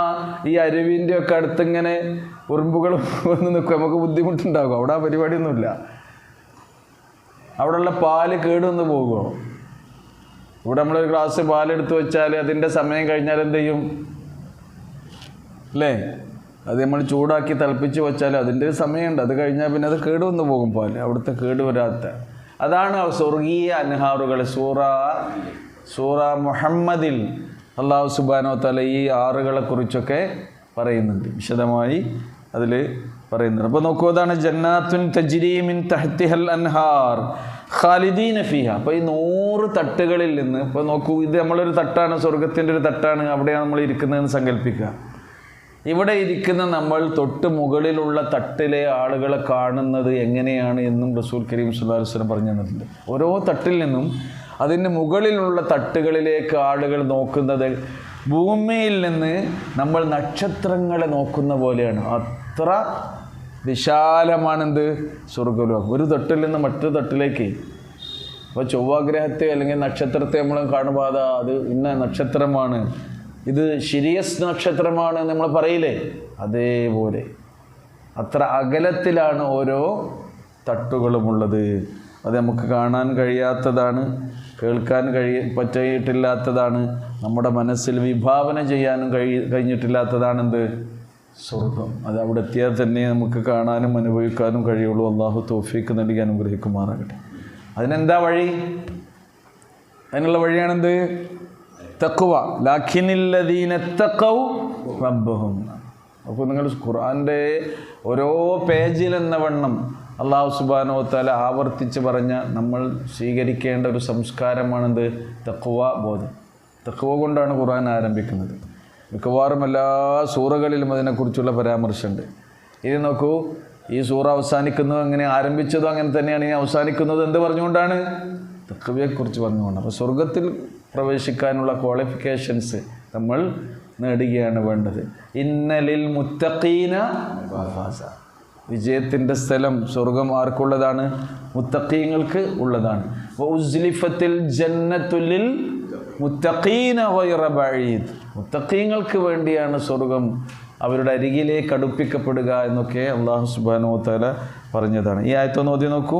Speaker 1: ഈ അരുവിൻ്റെ ഒക്കെ അടുത്തിങ്ങനെ ഉറുമ്പുകൾ വന്ന് നിൽക്കും, നമുക്ക് ബുദ്ധിമുട്ടുണ്ടാകും. അവിടെ ആ പരിപാടിയൊന്നുമില്ല. അവിടെയുള്ള പാല് കേടുവന്ന് പോകുമോ? ഇവിടെ നമ്മളൊരു ഗ്ലാസ് പാലെടുത്ത് വെച്ചാൽ അതിൻ്റെ സമയം കഴിഞ്ഞാൽ എന്ത് ചെയ്യും അല്ലേ? അത് നമ്മൾ ചൂടാക്കി തിളപ്പിച്ച് വെച്ചാൽ അതിൻ്റെ ഒരു സമയമുണ്ട്. അത് കഴിഞ്ഞാൽ പിന്നെ അത് കേടുവന്ന് പോകും പാല്. അവിടുത്തെ കേടുവരാത്ത അതാണ് സ്വർഗീയ അൻഹാറുകൾ. സൂറ മുഹമ്മദിൽ അല്ലാഹു സുബ്ഹാനഹു വ തആല ഈ ആറുകളെക്കുറിച്ചൊക്കെ പറയുന്നുണ്ട്, വിശദമായി അതിൽ പറയുന്നുണ്ട്. അപ്പോൾ നോക്കൂ, അതാണ് ജന്നാത്തുൻ തജ്രി മിൻ തഹ്തിഹൽ അൻഹാർ ഖാലിദീന ഫീഹ. അപ്പോൾ ഈ 100 തട്ടുകളിൽ നിന്ന്, ഇപ്പോൾ നോക്കൂ, ഇത് നമ്മളൊരു തട്ടാണ്, സ്വർഗത്തിൻ്റെ ഒരു തട്ടാണ്, അവിടെയാണ് നമ്മൾ ഇരിക്കുന്നതെന്ന് സങ്കല്പിക്കുക. ഇവിടെ ഇരിക്കുന്ന നമ്മൾ തൊട്ട് മുകളിലുള്ള തട്ടിലെ ആളുകളെ കാണുന്നത് എങ്ങനെയാണ് എന്നും റസൂൽ കരീം സ്വല്ലല്ലാഹു അലൈഹി വസല്ലം പറഞ്ഞു തന്നിട്ടുണ്ട്. ഓരോ തട്ടിൽ നിന്നും അതിന് മുകളിലുള്ള തട്ടുകളിലേക്ക് ആളുകൾ നോക്കുന്നത് ഭൂമിയിൽ നിന്ന് നമ്മൾ നക്ഷത്രങ്ങളെ നോക്കുന്ന പോലെയാണ്. അത്ര വിശാലമാണെന്ത് സ്വർഗ്ഗലോകം. ഒരു തട്ടിൽ നിന്ന് മറ്റൊരു തട്ടിലേക്ക്. അപ്പോൾ ചൊവ്വാഗ്രഹത്തെ അല്ലെങ്കിൽ നക്ഷത്രത്തെ നമ്മൾ കാണുമ്പോൾ അത് ഇന്ന നക്ഷത്രമാണ്, ഇത് ശിരിയസ് നക്ഷത്രമാണ് നമ്മൾ പറയില്ലേ, അതേപോലെ അത്ര അകലത്തിലാണ് ഓരോ തട്ടുകളുമുള്ളത്. അത് നമുക്ക് കാണാൻ കഴിയാത്തതാണ്, കേൾക്കാൻ പറ്റിയിട്ടില്ലാത്തതാണ്, നമ്മുടെ മനസ്സിൽ വിഭാവന ചെയ്യാനും കഴിഞ്ഞിട്ടില്ലാത്തതാണെന്ത് സ്വർഗം. അത് അവിടെ എത്തിയാൽ തന്നെ നമുക്ക് കാണാനും അനുഭവിക്കാനും കഴിയുള്ളൂ. അള്ളാഹു തൗഫീഖ് നൽകി അനുഗ്രഹിക്കുമാറാകട്ടെ. അതിനെന്താ വഴി? അതിനുള്ള വഴിയാണെന്ത്? തഖ്വ. ലാഖിനില്ലദീന തഖൗ റബ്ബഹും. അപ്പോൾ നിങ്ങൾ ഖുർആൻ്റെ ഓരോ പേജിലെന്ന വണ്ണം അല്ലാഹു സുബ്ഹാനഹു വ തആല ആവർത്തിച്ച് പറഞ്ഞ നമ്മൾ സ്വീകരിക്കേണ്ട ഒരു സംസ്കാരമാണെന്ത്? തഖ്വ ബോധം. തഖ്വ കൊണ്ടാണ് ഖുർആൻ ആരംഭിക്കുന്നത്. മിക്കവാറും എല്ലാ സൂറകളിലും അതിനെക്കുറിച്ചുള്ള പരാമർശമുണ്ട്. ഇത് നോക്കൂ, ഈ സൂറ അവസാനിക്കുന്നത് എങ്ങനെ, ആരംഭിച്ചതും അങ്ങനെ തന്നെയാണ്, ഈ അവസാനിക്കുന്നത് എന്ത് പറഞ്ഞുകൊണ്ടാണ്? തഖ്വയെക്കുറിച്ച് പറഞ്ഞുകൊണ്ട്. അപ്പോൾ സ്വർഗത്തിൽ പ്രവേശിക്കാനുള്ള ക്വാളിഫിക്കേഷൻസ് നമ്മൾ നേടുകയാണ് വേണ്ടത്. ഇന്നലിൽ മുത്തഖീന മഫാസ. വിജയത്തിൻ്റെ സ്ഥലം സ്വർഗം ആർക്കുള്ളതാണ്? മുത്തഖീങ്ങൾക്ക് ഉള്ളതാണ്. വഉസ്ലിഫത്തിൽ ജന്നത്തുലിൽ മുത്തഖീന ഗൈറ ബഈദ്. മുത്തഖീങ്ങൾക്ക് വേണ്ടിയാണ് സ്വർഗം അവരുടെ അരികിലേക്ക് അടുപ്പിക്കപ്പെടുക എന്നൊക്കെ അല്ലാഹു സുബ്ഹാനഹു വ തആല പറഞ്ഞതാണ്. ഈ ആയത്തൊന്ന് ഓതി നോക്കൂ.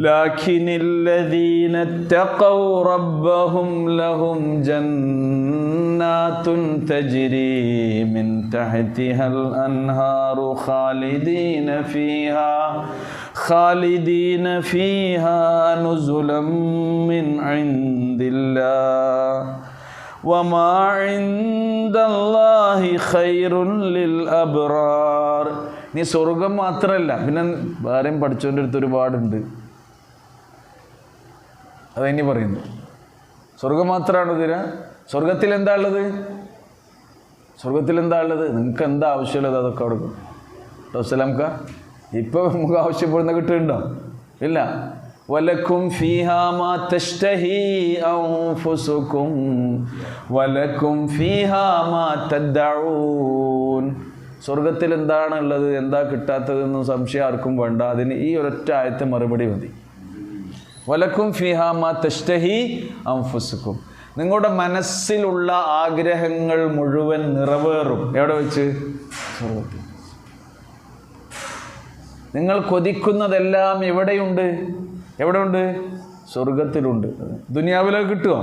Speaker 1: ലാകിനില്ലദീന തഖൗ റബ്ബഹും ലഹും ജന്നാത്തുൻ തജ്രി മിൻ തഹ്തിഹൽ അൻഹാറു ഖാലിദീന ഫീഹാ നുസുലം മിൻ ഇൻദില്ലാഹ് വമാ ഇൻദല്ലാഹി ഖൈറുൻ ലിൽ അബ്റാർ. നീ സ്വർഗം മാത്രമല്ല, പിന്നെ വേറെയും പഠിച്ചവൻ്റെ അടുത്ത് ഒരുപാടുണ്ട്. അതിനി പറയുന്നു. സ്വർഗം മാത്രമാണ് ഇതിന്. സ്വർഗത്തിൽ എന്താ ഉള്ളത്? സ്വർഗത്തിൽ എന്താ ഉള്ളത്? നിങ്ങൾക്ക് എന്താ ആവശ്യമുള്ളത് അതൊക്കെ കൊടുക്കും കേട്ടോ. സലാംക്ക ഇപ്പോൾ നമുക്ക് ആവശ്യപ്പെടുന്ന കിട്ടുന്നുണ്ടോ? ഇല്ല. വലക്കും ഫീഹാ മാ തശ്തഹി അൻഫുസുകും വലക്കും ഫീഹാ മാ തദ്ദഊൻ. സ്വർഗത്തിൽ എന്താണുള്ളത്, എന്താ കിട്ടാത്തതെന്നും സംശയം ആർക്കും വേണ്ട. അതിന് ഈ ഒരൊറ്റ ആയത്തെ മറുപടി മതി. വലക്കും ഫീഹാ മാ തശ്തഹി അൻഫുസുകും. നിങ്ങളുടെ മനസ്സിലുള്ള ആഗ്രഹങ്ങൾ മുഴുവൻ നിറവേറും. എവിടെ വെച്ച്? സ്വർഗത്തിൽ. നിങ്ങൾ കൊതിക്കുന്നതെല്ലാം എവിടെയുണ്ട്? എവിടെയുണ്ട്? സ്വർഗത്തിലുണ്ട്. ദുനിയാവിലൊക്കെ കിട്ടുമോ?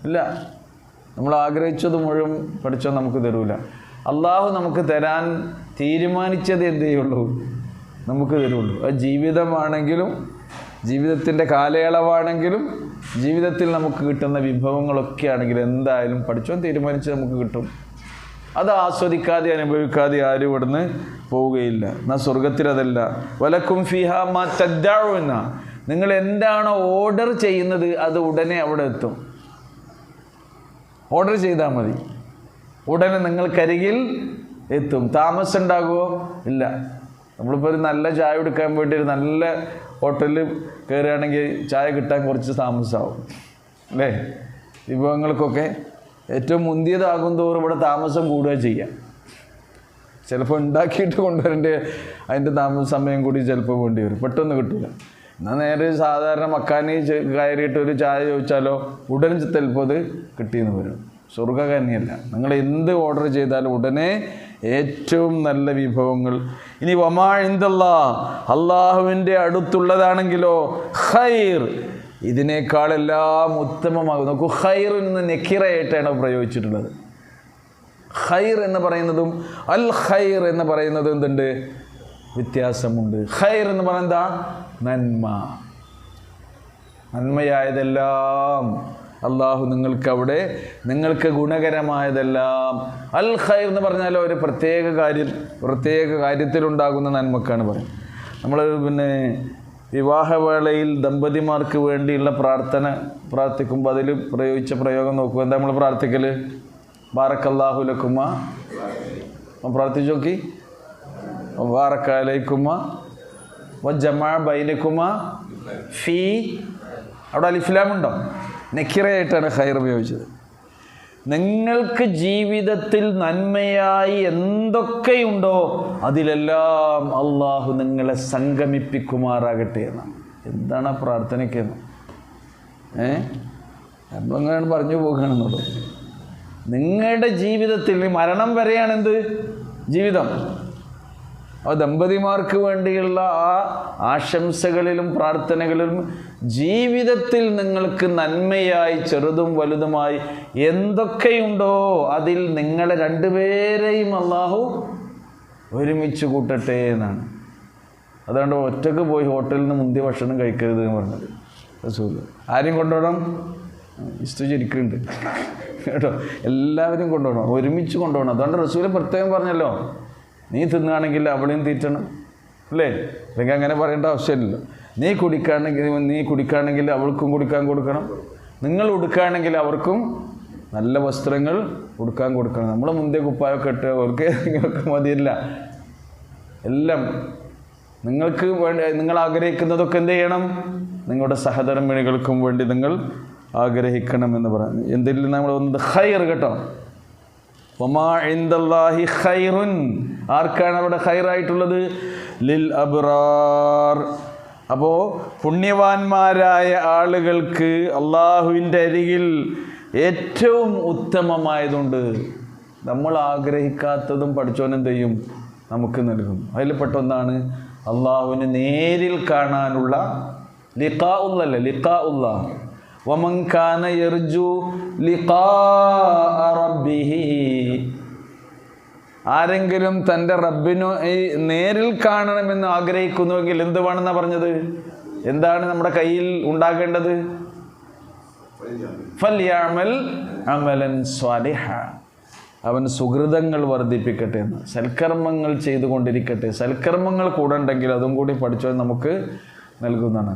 Speaker 1: ഇല്ല. നമ്മൾ ആഗ്രഹിച്ചത് മുഴുവൻ പഠിച്ചോ നമുക്ക് തരൂല. അള്ളാഹു നമുക്ക് തരാൻ തീരുമാനിച്ചത് എന്തേ ഉള്ളൂ? നമുക്ക് തരുള്ളൂ. അത് ജീവിതമാണെങ്കിലും ജീവിതത്തിൻ്റെ കാലയളവാണെങ്കിലും ജീവിതത്തിൽ നമുക്ക് കിട്ടുന്ന വിഭവങ്ങളൊക്കെ ആണെങ്കിലും എന്തായാലും പഠിച്ചോ തീരുമാനിച്ച് നമുക്ക് കിട്ടും. അത് ആസ്വദിക്കാതെ അനുഭവിക്കാതെ ആരും ഇവിടുന്ന് പോവുകയില്ല. എന്നാൽ സ്വർഗത്തിൽ അതല്ല. വലക്കും ഫീഹാ മാ തദ്ദഊന. നിങ്ങൾ എന്താണോ ഓർഡർ ചെയ്യുന്നത് അത് ഉടനെ അവിടെ എത്തും. ഓർഡർ ചെയ്താൽ മതി, ഉടനെ നിങ്ങൾക്കരികിൽ എത്തും. താമസം ഉണ്ടാകുമോ? ഇല്ല. നമ്മളിപ്പോൾ ഒരു നല്ല ചായ എടുക്കാൻ വേണ്ടി ഒരു നല്ല ഹോട്ടലിൽ കയറുകയാണെങ്കിൽ ചായ കിട്ടാൻ കുറച്ച് താമസമാവും അല്ലേ? വിഭവങ്ങൾക്കൊക്കെ ഏറ്റവും മുന്തിയതാകും തോറും ഇവിടെ താമസം കൂടുക ചെയ്യാം. ചിലപ്പോൾ ഉണ്ടാക്കിയിട്ട് കൊണ്ടുവരേണ്ട അതിൻ്റെ സമയം കൂടി ചിലപ്പോൾ വേണ്ടി വരും. പെട്ടെന്ന് കിട്ടില്ല. എന്നാൽ നേരെ സാധാരണ മക്കാനി കയറിയിട്ട് ഒരു ചായ ചോദിച്ചാലോ ഉടനെ ചിലപ്പോൾ അത് കിട്ടിയെന്ന് വരും. സ്വർഗ്ഗകന്യല്ല. നിങ്ങൾ എന്ത് ഓർഡർ ചെയ്താലും ഉടനെ ഏറ്റവും നല്ല വിഭവങ്ങൾ. ഇനി വമാ ഇൻദല്ലാഹ്, അള്ളാഹുവിൻ്റെ അടുത്തുള്ളതാണെങ്കിലോ ഖൈർ, ഇതിനേക്കാളെല്ലാം ഉത്തമമാകും. നോക്കൂ, ഖൈർ എന്ന് നെക്കിറയായിട്ടാണ് പ്രയോഗിച്ചിട്ടുള്ളത്. ഖൈർ എന്ന് പറയുന്നതും അൽ ഖൈർ എന്ന് പറയുന്നതും എന്തുണ്ട്? വ്യത്യാസമുണ്ട്. ഖൈർ എന്ന് പറയുന്നത് നന്മ, നന്മയായതെല്ലാം അള്ളാഹു നിങ്ങൾക്ക് അവിടെ നിങ്ങൾക്ക് ഗുണകരമായതെല്ലാം, അൽ ഖൈർ എന്ന് പറഞ്ഞാൽ ഒരു പ്രത്യേക കാര്യത്തിലുണ്ടാകുന്ന നന്മക്കാണ് പറയുന്നത്. നമ്മൾ വിവാഹവേളയിൽ ദമ്പതിമാർക്ക് വേണ്ടിയുള്ള പ്രാർത്ഥിക്കുമ്പോൾ അതിൽ പ്രയോഗിച്ച പ്രയോഗം നോക്കുക. എന്താ നമ്മൾ പ്രാർത്ഥിക്കൽ? ബാറക്കല്ലാഹു ലക്കുമ, പ്രാർത്ഥിച്ചു നോക്കി. ബാറക അലൈക്കുമ വജമഅ ബൈനക്കുമ ഫീ, അവിടെ അലിഫ്ലാമുണ്ടോ? നക്കിറയായിട്ടാണ് ഖൈർ ഉപയോഗിച്ചത്. നിങ്ങൾക്ക് ജീവിതത്തിൽ നന്മയായി എന്തൊക്കെയുണ്ടോ അതിലെല്ലാം അള്ളാഹു നിങ്ങളെ സംഗമിപ്പിക്കുമാറാകട്ടെ എന്നാണ്. എന്താണ് ആ പ്രാർത്ഥനയ്ക്കെന്ന്? നമ്മളങ്ങനെ പറഞ്ഞു പോകുകയാണെന്നുള്ളൂ. നിങ്ങളുടെ ജീവിതത്തിൽ മരണം വരെയാണ് എന്ത് ജീവിതം. ആ ദമ്പതിമാർക്ക് വേണ്ടിയുള്ള ആ ആശംസകളിലും പ്രാർത്ഥനകളിലും ജീവിതത്തിൽ നിങ്ങൾക്ക് നന്മയായി ചെറുതും വലുതുമായി എന്തൊക്കെയുണ്ടോ അതിൽ നിങ്ങളെ രണ്ടുപേരെയും അള്ളാഹു ഒരുമിച്ച് കൂട്ടട്ടെ എന്നാണ്. അതുകൊണ്ട് ഒറ്റക്ക് പോയി ഹോട്ടലിൽ നിന്ന് മുന്തിയ ഭക്ഷണം കഴിക്കരുത് എന്ന് പറഞ്ഞത് റസൂൽ. ആരെയും കൊണ്ടുപോകണം? ശരിക്കുന്നുണ്ട് കേട്ടോ, എല്ലാവരും കൊണ്ടുപോകണം, ഒരുമിച്ച് കൊണ്ടുപോകണം. അതുകൊണ്ട് റസൂൽ പ്രത്യേകം പറഞ്ഞല്ലോ, നീ തിന്നുകയാണെങ്കിൽ അവളെയും തീറ്റണം, അല്ലേ? അല്ലെങ്കിൽ അങ്ങനെ പറയേണ്ട ആവശ്യമില്ലല്ലോ. നീ കുടിക്കുകയാണെങ്കിൽ അവൾക്കും കുടിക്കാൻ കൊടുക്കണം. നിങ്ങൾ ഉടുക്കുകയാണെങ്കിൽ അവർക്കും നല്ല വസ്ത്രങ്ങൾ ഉടുക്കാൻ കൊടുക്കണം. നമ്മൾ മുന്തിയ കുപ്പായൊക്കെ ഇട്ട് അവർക്ക് നിങ്ങൾക്ക് മതിയില്ല. എല്ലാം നിങ്ങൾക്ക് വേണ്ടി നിങ്ങൾ ആഗ്രഹിക്കുന്നതൊക്കെ എന്ത് ചെയ്യണം? നിങ്ങളുടെ സഹധർമ്മിണികൾക്കും വേണ്ടി നിങ്ങൾ ആഗ്രഹിക്കണമെന്ന് പറഞ്ഞു. എന്തിൽ നമ്മൾ വന്നത്? ഖൈർ കേട്ടോ. വമാ ഇൻദല്ലാഹി ഖൈറുൻ, ആർക്കാണ് അവിടെ ഖൈറായിട്ടുള്ളത്? ലിൽ അബ്റാർ. അപ്പോൾ പുണ്യവാന്മാരായ ആളുകൾക്ക് അള്ളാഹുവിൻ്റെ അരികിൽ ഏറ്റവും ഉത്തമമായതുണ്ട്. നമ്മൾ ആഗ്രഹിക്കാത്തതും പഠിച്ചോൻ എന്ത് ചെയ്യും? നമുക്ക് നൽകും. അതിൽ പെട്ടൊന്നാണ് അള്ളാഹുവിനെ നേരിൽ കാണാനുള്ള ലിഖാഉല്ലല്ല, ലിഖാഉല്ലാഹ്. വമൻ കാന യർജു ലിഖാഅ റബ്ബിഹി, ആരെങ്കിലും തൻ്റെ റബ്ബിനു നേരിൽ കാണണമെന്ന് ആഗ്രഹിക്കുന്നുവെങ്കിൽ എന്ത് വേണമെന്നാണ് പറഞ്ഞത്? എന്താണ് നമ്മുടെ കയ്യിൽ ഉണ്ടാകേണ്ടത്? ഫൽയഅമൽ അമലൻ സ്വാലിഹ, അവൻ സുഹൃതങ്ങൾ വർദ്ധിപ്പിക്കട്ടെ എന്ന്, സൽക്കർമ്മങ്ങൾ ചെയ്തുകൊണ്ടിരിക്കട്ടെ. സൽക്കർമ്മങ്ങൾ കൂടെ ഉണ്ടെങ്കിൽ അതും കൂടി പഠിച്ചോ നമുക്ക് നൽകുന്നതാണ്.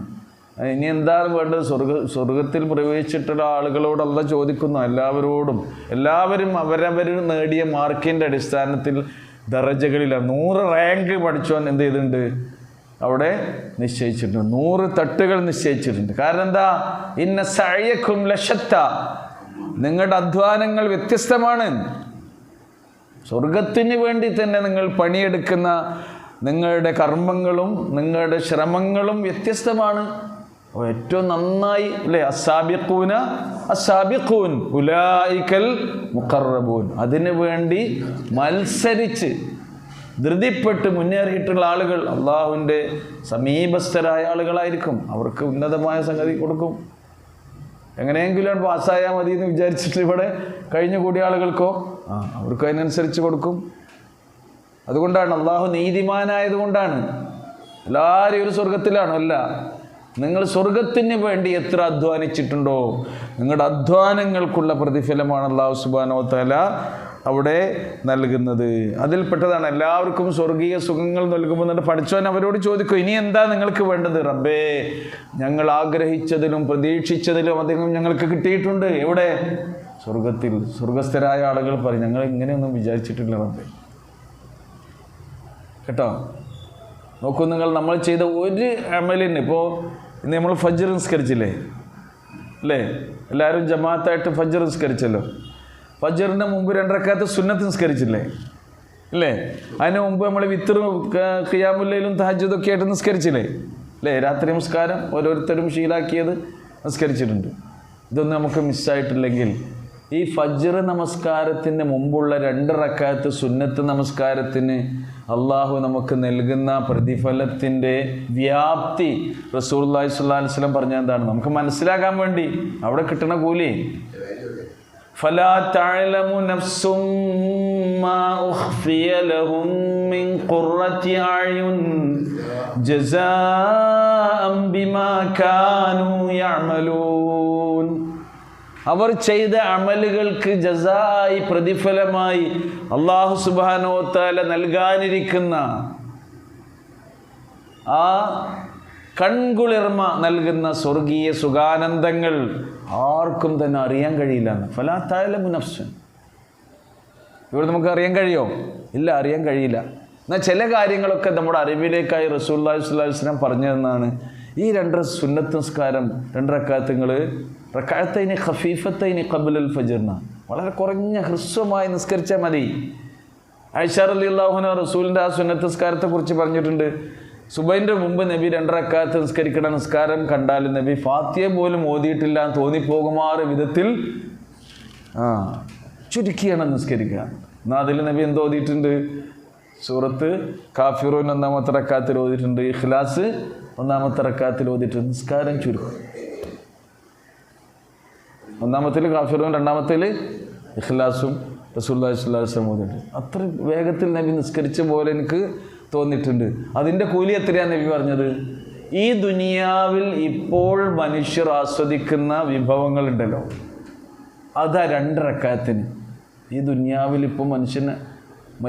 Speaker 1: ഇനി എന്താണ് വേണ്ടത്? സ്വർഗത്തിൽ പ്രവേശിച്ചിട്ടുള്ള ആളുകളോട് അല്ലാഹു ചോദിക്കുന്നു, എല്ലാവരും അവരവർ നേടിയ മാർക്കിൻ്റെ അടിസ്ഥാനത്തിൽ ദറജകളിലാണ്. 100 റാങ്ക് പഠിച്ചോൻ എന്ത് ചെയ്തിട്ടുണ്ട്? അവിടെ നിശ്ചയിച്ചിട്ടുണ്ട്. 100 തട്ടുകൾ നിശ്ചയിച്ചിട്ടുണ്ട്. കാരണം എന്താ? ഇന്ന സഅയകും ലശത്ത, നിങ്ങളുടെ അധ്വാനങ്ങൾ വ്യത്യസ്തമാണ്. സ്വർഗത്തിന് വേണ്ടി തന്നെ നിങ്ങൾ പണിയെടുക്കുന്ന നിങ്ങളുടെ കർമ്മങ്ങളും നിങ്ങളുടെ ശ്രമങ്ങളും വ്യത്യസ്തമാണ്. ഏറ്റവും നന്നായി അല്ലേ? അസ്സാബിഖൂൻ ഉലൈകൽ മുഖറബൂൻ, അതിനു വേണ്ടി മത്സരിച്ച് ധൃതിപ്പെട്ട് മുന്നേറിയിട്ടുള്ള ആളുകൾ അള്ളാഹുവിൻ്റെ സമീപസ്ഥരായ ആളുകളായിരിക്കും. അവർക്ക് ഉന്നതമായ സംഗതി കൊടുക്കും. എങ്ങനെയെങ്കിലും പാസ്സായാൽ മതി എന്ന് വിചാരിച്ചിട്ട് ഇവിടെ കഴിഞ്ഞു കൂടിയ ആളുകൾക്കോ അവർക്ക് അതിനനുസരിച്ച് കൊടുക്കും. അതുകൊണ്ടാണ് അള്ളാഹു നീതിമാനായതുകൊണ്ടാണ്. എല്ലാവരും ഒരു സ്വർഗത്തിലാണോ? അല്ല. നിങ്ങൾ സ്വർഗത്തിന് വേണ്ടി എത്ര അധ്വാനിച്ചിട്ടുണ്ടോ നിങ്ങളുടെ അധ്വാനങ്ങൾക്കുള്ള പ്രതിഫലമാണ് അല്ലാഹു സുബ്ഹാനഹു വ തആല അവിടെ നൽകുന്നത്. അതിൽപ്പെട്ടതാണ് എല്ലാവർക്കും സ്വർഗീയ സുഖങ്ങൾ നൽകുമ്പോൾ എന്നിട്ട് പഠിച്ചവൻ അവരോട് ചോദിക്കും, ഇനി എന്താ നിങ്ങൾക്ക് വേണ്ടത്? റബ്ബേ, ഞങ്ങൾ ആഗ്രഹിച്ചതിലും പ്രതീക്ഷിച്ചതിലും അധികം ഞങ്ങൾക്ക് കിട്ടിയിട്ടുണ്ട്. എവിടെ? സ്വർഗത്തിൽ. സ്വർഗസ്ഥരായ ആളുകൾ പറയും, ഞങ്ങൾ ഇങ്ങനെയൊന്നും വിചാരിച്ചിട്ടില്ല റബ്ബേ. കേട്ടോ, നോക്കൂ നിങ്ങൾ, നമ്മൾ ചെയ്ത ഒരു അമലിന്, ഇപ്പോൾ ഇന്ന് നമ്മൾ ഫജ്ർ നിസ്കരിച്ചില്ലേ അല്ലേ? എല്ലാവരും ജമാഅത്തായിട്ട് ഫജ്ർ നിസ്കരിച്ചല്ലോ. ഫജ്റിൻ്റെ മുമ്പ് 2 റക്അത്ത് സുന്നത്ത് നിസ്കരിച്ചില്ലേ അല്ലേ? അതിന് മുമ്പ് നമ്മൾ വിത്റും ഖിയാമുൽ ലൈലും തഹജ്ജുദൊക്കെ ആയിട്ട് നിസ്കരിച്ചില്ലേ അല്ലേ? രാത്രി നമസ്കാരം ഓരോരുത്തരും ശീലാക്കിയത് നിസ്കരിച്ചിട്ടുണ്ട്. ഇതൊന്നും നമുക്ക് മിസ്സായിട്ടില്ലെങ്കിൽ ഈ ഫജ്ർ നമസ്കാരത്തിന് മുമ്പുള്ള 2 റക്അത്ത് സുന്നത്ത് നമസ്കാരത്തിന് അള്ളാഹു നമുക്ക് നൽകുന്ന പ്രതിഫലത്തിൻ്റെ വ്യാപ്തി റസൂലുള്ളാഹി സ്വല്ലല്ലാഹു അലൈഹി വസല്ലം പറഞ്ഞ എന്താണ്? നമുക്ക് മനസ്സിലാക്കാൻ വേണ്ടി അവിടെ കിട്ടുന്ന കൂലി. ഫലാ തഅലമു നഫ്സും മാ ഉഖ്ഫിയ ലഹും മിൻ ഖുർറത്തി അഅ്യുൻ ജസാഅൻ ബിമാ കാനൂ യഅമലൂൻ. അവർ ചെയ്ത അമലുകൾക്ക് ജസായി പ്രതിഫലമായി അല്ലാഹു സുബ്ഹാനഹു വ തആല നൽകാനിരിക്കുന്ന ആ കൺകുളിർമ നൽകുന്ന സ്വർഗീയ സുഖാനന്ദങ്ങൾ ആർക്കും തന്നെ അറിയാൻ കഴിയില്ല. ഫലാ തഅലമു നഫ്സുൻ. ഇവിടെ നമുക്ക് അറിയാൻ കഴിയോ? ഇല്ല, അറിയാൻ കഴിയില്ല. എന്നാൽ ചില കാര്യങ്ങളൊക്കെ നമ്മുടെ അറിവിലേക്കായി റസൂലുള്ളാഹി സ്വല്ലല്ലാഹു അലൈഹി വസല്ലം പറഞ്ഞു തന്നതാണ്. ഈ 2 സുന്നത്ത് നിസ്കാരം 2 റക്അത്തുകൾ റക്അത്തൈനി ഖഫീഫത്തൈനി ഖബ്ലൽ ഫജ്ർന, വളരെ കുറഞ്ഞ ഹ്രസ്വമായി നിസ്കരിച്ചാൽ മതി. ആയിഷ റളിയല്ലാഹു അൻഹ റസൂലിൻ്റെ ആ സുന്നത്ത് നിസ്കാരത്തെ കുറിച്ച് പറഞ്ഞിട്ടുണ്ട്. സുബൈൻ്റെ മുമ്പ് നബി 2 റക്അത്ത് നിസ്കരിക്കണ നിസ്കാരം കണ്ടാൽ നബി ഫാത്തിഹ പോലും ഓതിയിട്ടില്ല എന്ന് തോന്നിപ്പോകുമാറ് വിധത്തിൽ ചുരുക്കിയാണ് നിസ്കരിക്കുക. എന്നാൽ അതിൽ നബി എന്ത് ഓതിയിട്ടുണ്ട്? സൂറത്ത് കാഫിറൂൻ 1-ാമത്തെ റക്അത്തിൽ ഓതിയിട്ടുണ്ട്, ഇഖ്ലാസ് 1-ാമത്തെ റക്അത്തിൽ ഓതിയിട്ടുണ്ട്. നിസ്കാരം ചുരുക്കും. 1-ാമത്തിൽ കാഫിറൂൻ, 2-ാമത്തിൽ ഇഖ്ലാസും റസൂലുള്ളാഹി സ്വല്ലല്ലാഹു അലൈഹി വസല്ലം ഓതിയിട്ടുണ്ട്. അത്ര വേഗത്തിൽ നബി നിസ്കരിച്ച പോലെ എനിക്ക് തോന്നിയിട്ടുണ്ട്. അതിൻ്റെ കൂലി എത്രയാണ് നബി പറഞ്ഞത്? ഈ ദുനിയാവിൽ ഇപ്പോൾ മനുഷ്യർ ആസ്വദിക്കുന്ന വിഭവങ്ങളുണ്ടല്ലോ, അതാ 2 റക്അത്തിന്. ഈ ദുനിയാവിൽ ഇപ്പോൾ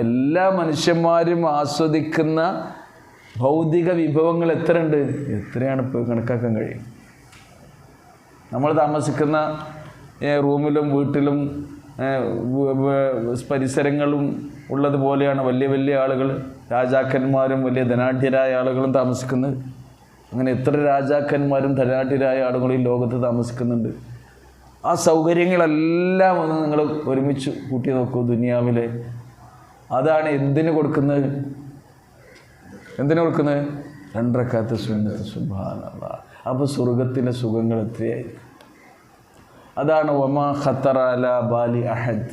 Speaker 1: എല്ലാ മനുഷ്യന്മാരും ആസ്വദിക്കുന്ന ഭൗതിക വിഭവങ്ങൾ എത്രയുണ്ട്? എത്രയാണ് ഇപ്പോൾ കണക്കാക്കാൻ കഴിയും? നമ്മൾ താമസിക്കുന്ന റൂമിലും വീട്ടിലും പരിസരങ്ങളും ഉള്ളതുപോലെയാണ് വലിയ വലിയ ആളുകൾ, രാജാക്കന്മാരും വലിയ ധനാഢ്യരായ ആളുകളും താമസിക്കുന്നത്. അങ്ങനെ എത്ര രാജാക്കന്മാരും ധനാഢ്യരായ ആളുകളും ഈ ലോകത്ത് താമസിക്കുന്നുണ്ട്. ആ സൗകര്യങ്ങളെല്ലാം ഒന്ന് നിങ്ങൾ ഒരുമിച്ച് കൂട്ടി നോക്കൂ ദുനിയാവിലെ. അതാണ് എന്തിനു കൊടുക്കുന്നത്? 2 റക്അത്ത് സുന്നത്ത്. സുബ്ഹാനല്ലാഹ്. അപ്പോൾ സ്വർഗത്തിലെ സുഖങ്ങൾ എത്രയായിരിക്കും? അതാണ് വമാ ഖത്തറ അലാ ബാലി അഹദ്,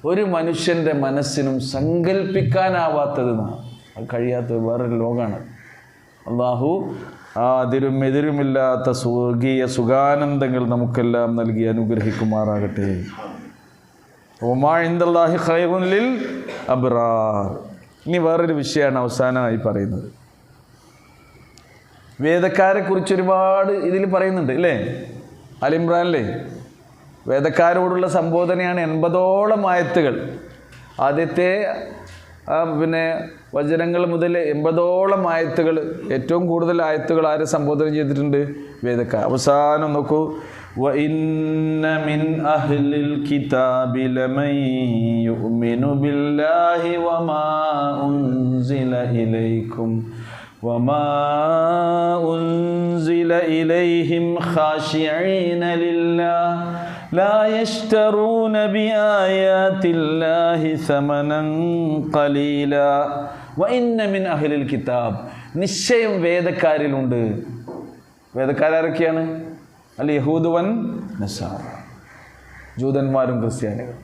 Speaker 1: ഒരു മനുഷ്യൻ്റെ മനസ്സിനും സങ്കല്പിക്കാനാവാത്തതെന്നാണ്. അത് കഴിയാത്ത വേറൊരു ലോകമാണ്. അല്ലാഹു അതിരും എതിരുമില്ലാത്ത സ്വർഗീയ സുഖാനന്ദങ്ങൾ നമുക്കെല്ലാം നൽകി അനുഗ്രഹിക്കുമാറാകട്ടെ. വമാ ഇൻദല്ലാഹി ഖൈറുൻ ലിൽ അബ്റാർ. ഇനി വേറൊരു വിഷയമാണ് അവസാനമായി പറയുന്നത്. വേദക്കാരെ കുറിച്ച് ഒരുപാട് ഇതിൽ പറയുന്നുണ്ട് അല്ലേ? അലിമ്രാനിലെ വേദക്കാരോടുള്ള സംബോധനയാണ്. 80ഓളം ആയത്തുകൾ. ആദ്യത്തെ വചനങ്ങൾ മുതൽ 80ഓളം ആയത്തുകൾ. ഏറ്റവും കൂടുതൽ ആയത്തുകൾ ആരെ സംബോധന ചെയ്തിട്ടുണ്ട്? വേദക്കാർ. അവസാനം നോക്കൂ, وَإِنَّ مِنْ أَهْلِ الْكِتَابِ لَمَنْ يُؤْمِنُ بِاللَّهِ وَمَا أُنْزِلَ إِلَيْكُمْ وَمَا أُنْزِلَ إِلَيْهِمْ خَاشِعِينَ لِلَّهِ لَا يَشْتَرُونَ بِآيَاتِ اللَّهِ ثَمَنًا قَلِيلًا وَإِنَّ مِنْ أَهْلِ الْكِتَابِ. നിശ്ചയം വേദക്കാരിലുണ്ട്. വേദക്കാരൊക്കെയാണ്? അൽ യഹൂദു വൻ നസാറ, ജൂതന്മാരും ക്രിസ്ത്യാനികളും.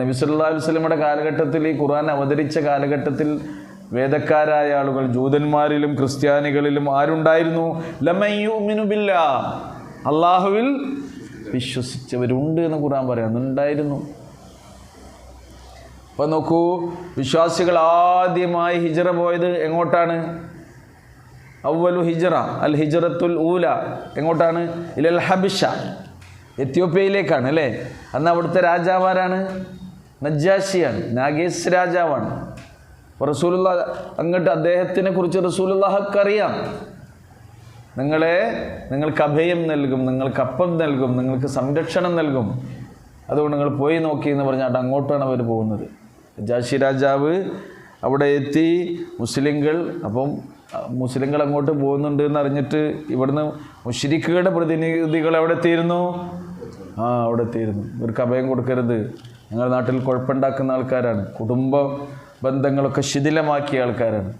Speaker 1: നബി സല്ലല്ലാഹു അലൈഹി വസല്ലമയുടെ കാലഘട്ടത്തിൽ, ഈ ഖുർആൻ അവതരിച്ച കാലഘട്ടത്തിൽ വേദക്കാരായ ആളുകൾ ജൂതന്മാരിലും ക്രിസ്ത്യാനികളിലും ആരുണ്ടായിരുന്നു? ലമൻ യുഅ്മിനു ബില്ലാഹ്, അള്ളാഹുവിൽ വിശ്വസിച്ചവരുണ്ട് എന്ന് ഖുർആൻ പറയുന്നുണ്ടായിരുന്നു. അപ്പം നോക്കൂ, വിശ്വാസികൾ ആദ്യമായി ഹിജ്റ പോയത് എങ്ങോട്ടാണ്? അവ്വലു ഹിജ്റ അൽ ഹിജ്റത്തുൽ ഊല എങ്ങോട്ടാണ്? ഇലൽ ഹബിഷ, എത്യോപ്യയിലേക്കാണ് അല്ലേ? അന്ന് അവിടുത്തെ രാജാവാരാണ്? നജ്ജാശിയാണ്, നാഗേസ് രാജാവാണ്. റസൂലുള്ള അങ്ങോട്ട് അദ്ദേഹത്തിനെ കുറിച്ച് റസൂലുള്ളാഹിക്ക് അറിയാം. നിങ്ങൾക്ക് അഭയം നൽകും, നിങ്ങൾക്ക് അപ്പം നൽകും, നിങ്ങൾക്ക് സംരക്ഷണം നൽകും, അതുകൊണ്ട് നിങ്ങൾ പോയി നോക്കി എന്ന് പറഞ്ഞാൽ അങ്ങോട്ടാണ് അവർ പോകുന്നത്. നജ്ജാശി രാജാവ് അവിടെ എത്തി. മുസ്ലിങ്ങൾ അങ്ങോട്ട് പോകുന്നുണ്ട് എന്നറിഞ്ഞിട്ട് ഇവിടുന്ന് മുശ്രിക്കുകളുടെ പ്രതിനിധികൾ എവിടെ എത്തിയിരുന്നു? അവിടെ എത്തിയിരുന്നു. ഇവർക്ക് അഭയം കൊടുക്കരുത്, ഞങ്ങളുടെ നാട്ടിൽ കുഴപ്പമുണ്ടാക്കുന്ന ആൾക്കാരാണ്, കുടുംബ ബന്ധങ്ങളൊക്കെ ശിഥിലമാക്കിയ ആൾക്കാരാണ്,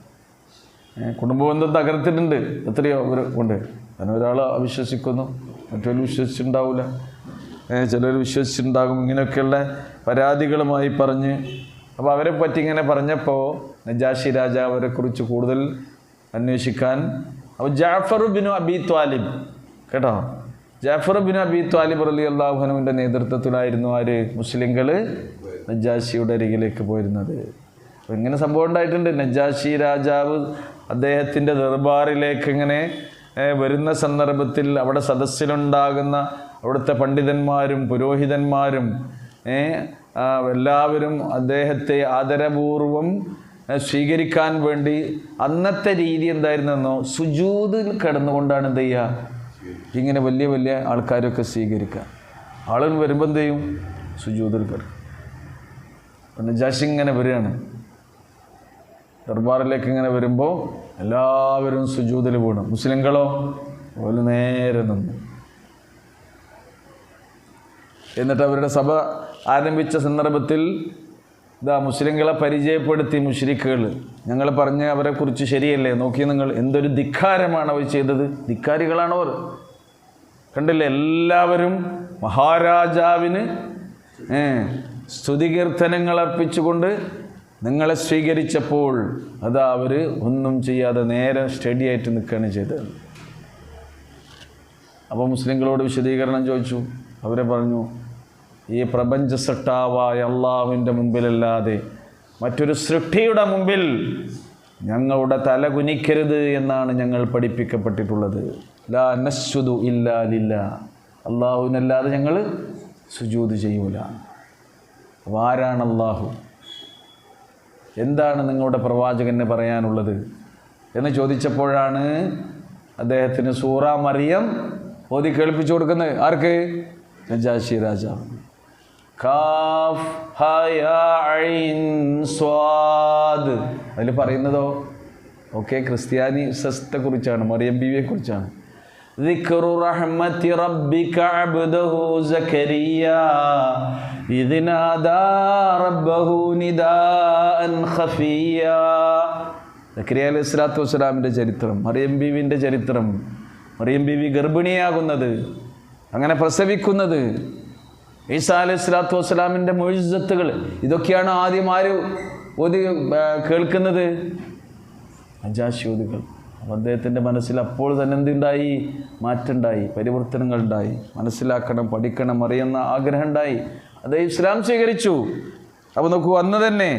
Speaker 1: കുടുംബബന്ധം തകർത്തിട്ടുണ്ട്, എത്രയോ അവർ ഉണ്ട്. കാരണം ഒരാൾ അവിശ്വസിക്കുന്നു, മറ്റൊരു വിശ്വസിച്ചിട്ടുണ്ടാവില്ല, ചിലർ വിശ്വസിച്ചിട്ടുണ്ടാകും. ഇങ്ങനെയൊക്കെയുള്ള പരാതികളുമായി പറഞ്ഞ്, അപ്പോൾ അവരെ പറ്റി ഇങ്ങനെ പറഞ്ഞപ്പോൾ നജാഷി രാജാവ് അവരെക്കുറിച്ച് കൂടുതൽ അന്വേഷിക്കാൻ, അപ്പോൾ ജാഫർ ബിൻ അബി ത്വാലിബ്, കേട്ടോ, ജാഫർ ബിൻ അബി ത്വാലിബ് റളിയല്ലാഹു അൻഹുവിൻ്റെ നേതൃത്വത്തിലായിരുന്നു മുസ്ലിങ്ങൾ നജാഷിയുടെ അരികിലേക്ക് പോയിരുന്നത്. അപ്പോൾ ഇങ്ങനെ സംഭവം ഉണ്ടായിട്ടുണ്ട്. നജാഷി രാജാവ് അദ്ദേഹത്തിൻ്റെ ദർബാറിലേക്ക് ഇങ്ങനെ വരുന്ന സന്ദർഭത്തിൽ അവിടെ സദസ്സിലുണ്ടാകുന്ന അവിടുത്തെ പണ്ഡിതന്മാരും പുരോഹിതന്മാരും എല്ലാവരും അദ്ദേഹത്തെ ആദരപൂർവം സ്വീകരിക്കാൻ വേണ്ടി അന്നത്തെ രീതി എന്തായിരുന്നെന്നോ, സുജൂദിൽ കിടന്നുകൊണ്ടാണ് എന്ത് ചെയ്യുക, ഇങ്ങനെ വലിയ വലിയ ആൾക്കാരൊക്കെ സ്വീകരിക്കുക. ആളുകൾ വരുമ്പോൾ എന്ത് ചെയ്യും, സുജൂദിൽ കിടക്കും. നജാശി ഇങ്ങനെ വരികയാണ്, ദർബാറിലേക്ക് ഇങ്ങനെ വരുമ്പോൾ എല്ലാവരും സുജൂദിൽ വീണു. മുസ്ലിങ്ങളോ ഒരു നേരെ നിന്നു. എന്നിട്ട് അവരുടെ സഭ ആരംഭിച്ച സന്ദർഭത്തിൽ മുസ്ലിങ്ങളെ പരിചയപ്പെടുത്തി മുശ്രിക്കുകൾ, ഞങ്ങൾ പറഞ്ഞ അവരെക്കുറിച്ച് ശരിയല്ലേ, നോക്കി നിങ്ങൾ, എന്തൊരു ധിക്കാരമാണ് അവർ ചെയ്തത്, ധിക്കാരികളാണവർ. കണ്ടില്ലേ, എല്ലാവരും മഹാരാജാവിന് സ്തുതികീർത്തനങ്ങൾ അർപ്പിച്ചുകൊണ്ട് നിങ്ങളെ സ്വീകരിച്ചപ്പോൾ അവർ ഒന്നും ചെയ്യാതെ നേരെ സ്റ്റഡിയായിട്ട് നിൽക്കുകയാണ് ചെയ്തത്. അപ്പോൾ മുസ്ലിങ്ങളോട് വിശദീകരണം ചോദിച്ചു. അവരെ പറഞ്ഞു, ഈ പ്രപഞ്ച സൃഷ്ടാവായ അള്ളാഹുവിൻ്റെ മുമ്പിലല്ലാതെ മറ്റൊരു സൃഷ്ടിയുടെ മുമ്പിൽ ഞങ്ങളുടെ തല കുനിക്കരുത് എന്നാണ് ഞങ്ങൾ പഠിപ്പിക്കപ്പെട്ടിട്ടുള്ളത്. ലാ നസ്ജുദു ഇല്ലാ ലില്ലാ, അള്ളാഹുവിനല്ലാതെ ഞങ്ങൾ സുജൂദ് ചെയ്യൂല. അപ്പോൾ ആരാണ് അള്ളാഹു, എന്താണ് നിങ്ങളുടെ പ്രവാചകന് പറയാനുള്ളത് എന്ന് ചോദിച്ചപ്പോഴാണ് അദ്ദേഹത്തിന് സൂറ മറിയം ഓതി കേൾപ്പിച്ചു കൊടുക്കുന്നത്. ആർക്ക്? നജാശി രാജാവ്. കാഫ് ഹ യാ ഐൻ സ്വാദ്. അതിൽ പറയുന്നതോ ക്രിസ്ത്യാനി സത്തെ കുറിച്ചാണ്, മറിയം ബീവിയെ കുറിച്ചാണ്. ദിക്റു റഹ്മത്തി റബ്ബിക അബ്ദഹു സക്കരിയ ഇദ് നാദാ റബ്ബഹു നിദാഅൻ ഖഫിയ. സക്കരിയ അലൈഹിസ്സലാത്തു വസ്സലാമിൻ്റെ ചരിത്രം, മറിയം ബീവിൻ്റെ ചരിത്രം, മറിയം ബീവി ഗർഭിണിയാകുന്നത്, അങ്ങനെ പ്രസവിക്കുന്നത്, ഈസാ അലൈഹിസ്സലാത്തു വസ്സലാമിൻ്റെ മുഅ്ജിസത്തുകൾ, ഇതൊക്കെയാണ് ആദ്യം ആര് ഓതി കേൾക്കുന്നത്? നജാശിയോദികൾ. അപ്പോൾ അദ്ദേഹത്തിൻ്റെ മനസ്സിൽ അപ്പോൾ തന്നെ എന്തുണ്ടായി? മാറ്റമുണ്ടായി, പരിവർത്തനങ്ങളുണ്ടായി. മനസ്സിലാക്കണം, പഠിക്കണം, അറിയുന്ന ആഗ്രഹം ഉണ്ടായി. അദ്ദേഹം ഇസ്ലാം സ്വീകരിച്ചു. അപ്പോൾ നോക്കൂ, അന്ന് തന്നെ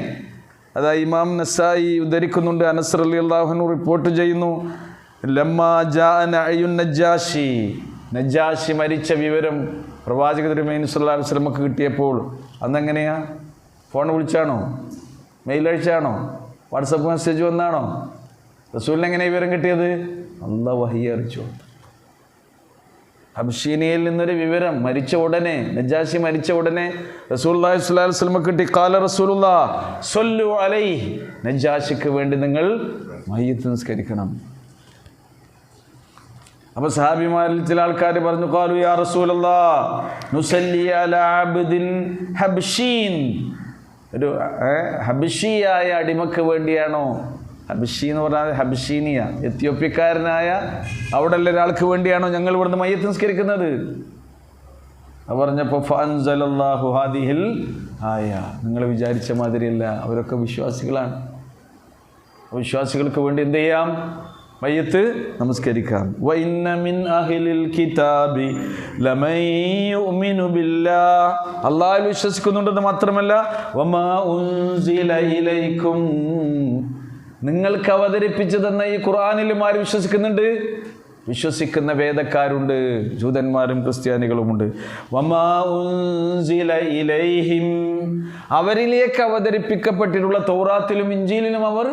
Speaker 1: ഇമാം നസായി ഉദ്ധരിക്കുന്നുണ്ട്, അനസ് റളിയല്ലാഹു അൻഹു റിപ്പോർട്ട് ചെയ്യുന്നു, ലമ്മാ ജാഅ നഅയുൻ നജാശി, നജാശി മരിച്ച വിവരം പ്രവാചക തിരുമേനി സല്ലല്ലാഹു അലൈഹി വസല്ലമക്ക് കിട്ടിയപ്പോൾ, അന്നെങ്ങനെയാ? ഫോൺ വിളിച്ചാണോ? മെയിൽ അയച്ചാണോ? വാട്സപ്പ് മെസ്സേജ് വന്നാണോ? റസൂലിന് എങ്ങനെ വിവരം കിട്ടിയത്? അല്ലാഹു വഹി അറിയിച്ചു. ഹബ്ശീനിയിൽ നിന്നൊരു വിവരം മരിച്ച ഉടനെ, നജാശി മരിച്ച ഉടനെ റസൂലുള്ളാഹി സ്വല്ലല്ലാഹു അലൈഹി വസല്ലമക്ക് കിട്ടി. ഖാല റസൂലുള്ളാഹ് സ്വല്ലു അലൈഹി, നജാശിക്ക് വേണ്ടി നിങ്ങൾ മയ്യിത്ത് നിസ്കരിക്കണം. അപ്പോൾ സഹാബിമാരിൽ ചില ആൾക്കാർ പറഞ്ഞു, ഖാലു യാ റസൂലല്ലാഹ് നുസല്ലി അലാ അബ്ദിൻ ഹബ്ശീൻ, ഒരു ഹബ്ശിയായ അടിമക്ക് വേണ്ടിയാണോ? ഹബ്ശി എന്ന് പറഞ്ഞാൽ ഹബ്ശീനിയ, എത്യോപ്യക്കാരനായ അവിടെയുള്ള ഒരാൾക്ക് വേണ്ടിയാണോ ഞങ്ങൾ ഇവിടുന്ന് മയ്യിത്ത് നിസ്കരിക്കുന്നത്? അത് പറഞ്ഞപ്പോൾ ഫഅൻസലല്ലാഹു ഹാദിഹിൽ ആയ, നിങ്ങൾ വിചാരിച്ച മാതിരിയല്ല, അവരൊക്കെ വിശ്വാസികളാണ്. വിശ്വാസികൾക്ക് വേണ്ടി എന്ത് ചെയ്യാം? മയ്യിത്ത് നമസ്കരിക്കാം. വഇന്ന മിൻ അഹ്ലിൽ കിതാബി ലമൻ യുഅ്മിനു ബില്ലാഹ്, അല്ലാഹുവിൽ വിശ്വസിക്കുന്നുണ്ടെന്ന് മാത്രമല്ല, വമാ ഉൻസില ഇലൈക്കും, നിങ്ങൾക്ക് അവതരിപ്പിച്ചു തന്ന ഈ ഖുർആനിലും ആര് വിശ്വസിക്കുന്നുണ്ട്? വിശ്വസിക്കുന്ന വേദക്കാരുണ്ട്, ജൂതന്മാരും ക്രിസ്ത്യാനികളുമുണ്ട്. വമാ ഉൻസില ഇലൈഹിം, അവരിലേക്ക് അവതരിപ്പിക്കപ്പെട്ടിട്ടുള്ള തൗറാത്തിലും ഇഞ്ചീലിലും അവർ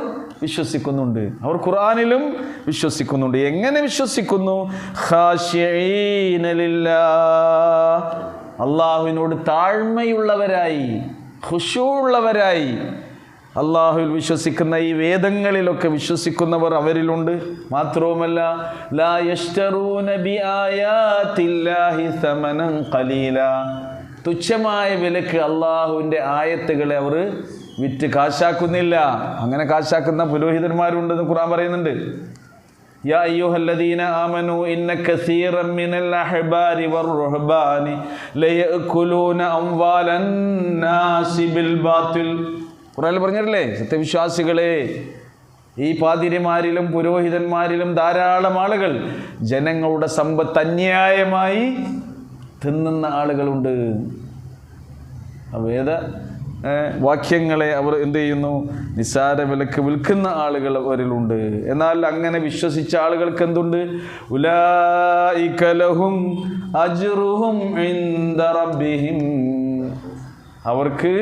Speaker 1: വിശ്വസിക്കുന്നുണ്ട്, അവർ ഖുർആനിലും വിശ്വസിക്കുന്നുണ്ട്. എങ്ങനെ വിശ്വസിക്കുന്നു? ഖാശിഈന ലില്ലാഹ്, അല്ലാഹുവിനോട് താഴ്മയുള്ളവരായി, ഖുശൂഉള്ളവരായി. അള്ളാഹുവിൽ വിശ്വസിക്കുന്ന ഈ വേദങ്ങളിലൊക്കെ വിശ്വസിക്കുന്നവർ അവരിലുണ്ട്. മാത്രവുമല്ല, ലാ യശ്തറൂന ബിആയാതില്ലാഹി സമനൻ ഖലീല, തുച്ഛമായ വിലക്ക് അള്ളാഹുവിൻ്റെ ആയത്തുകളെ അവർ വിറ്റ് കാശാക്കുന്നില്ല. അങ്ങനെ കാശാക്കുന്ന പുരോഹിതന്മാരുണ്ടെന്ന് ഖുർആൻ പറയുന്നുണ്ട്. യാ അയ്യുഹല്ലദീന ആമനൂ ഇന്ന കസീറൻ മിനൽ അഹ്ബാരി വറുഹ്ബാനി ലയഅകുലൂന അംവാലൻ നാസി ബിൽ ബാത്തിൽ. ഖുർആനിൽ പറഞ്ഞിട്ടില്ലേ, സത്യവിശ്വാസികളെ, ഈ പാതിരിമാരിലും പുരോഹിതന്മാരിലും ധാരാളം ആളുകൾ ജനങ്ങളുടെ സമ്പത്ത് അന്യായമായി തിന്നുന്ന ആളുകളുണ്ട്. വേദ വാക്യങ്ങളെ അവർ എന്ത് ചെയ്യുന്നു? നിസ്സാര വിലക്ക് വിൽക്കുന്ന ആളുകൾ അവരിലുണ്ട്. എന്നാൽ അങ്ങനെ വിശ്വസിച്ച ആളുകൾക്ക് എന്തുണ്ട്? ഉലൈക ലഹും അജ്റുഹും ഇൻദ റബ്ബിഹിം, അവർക്ക്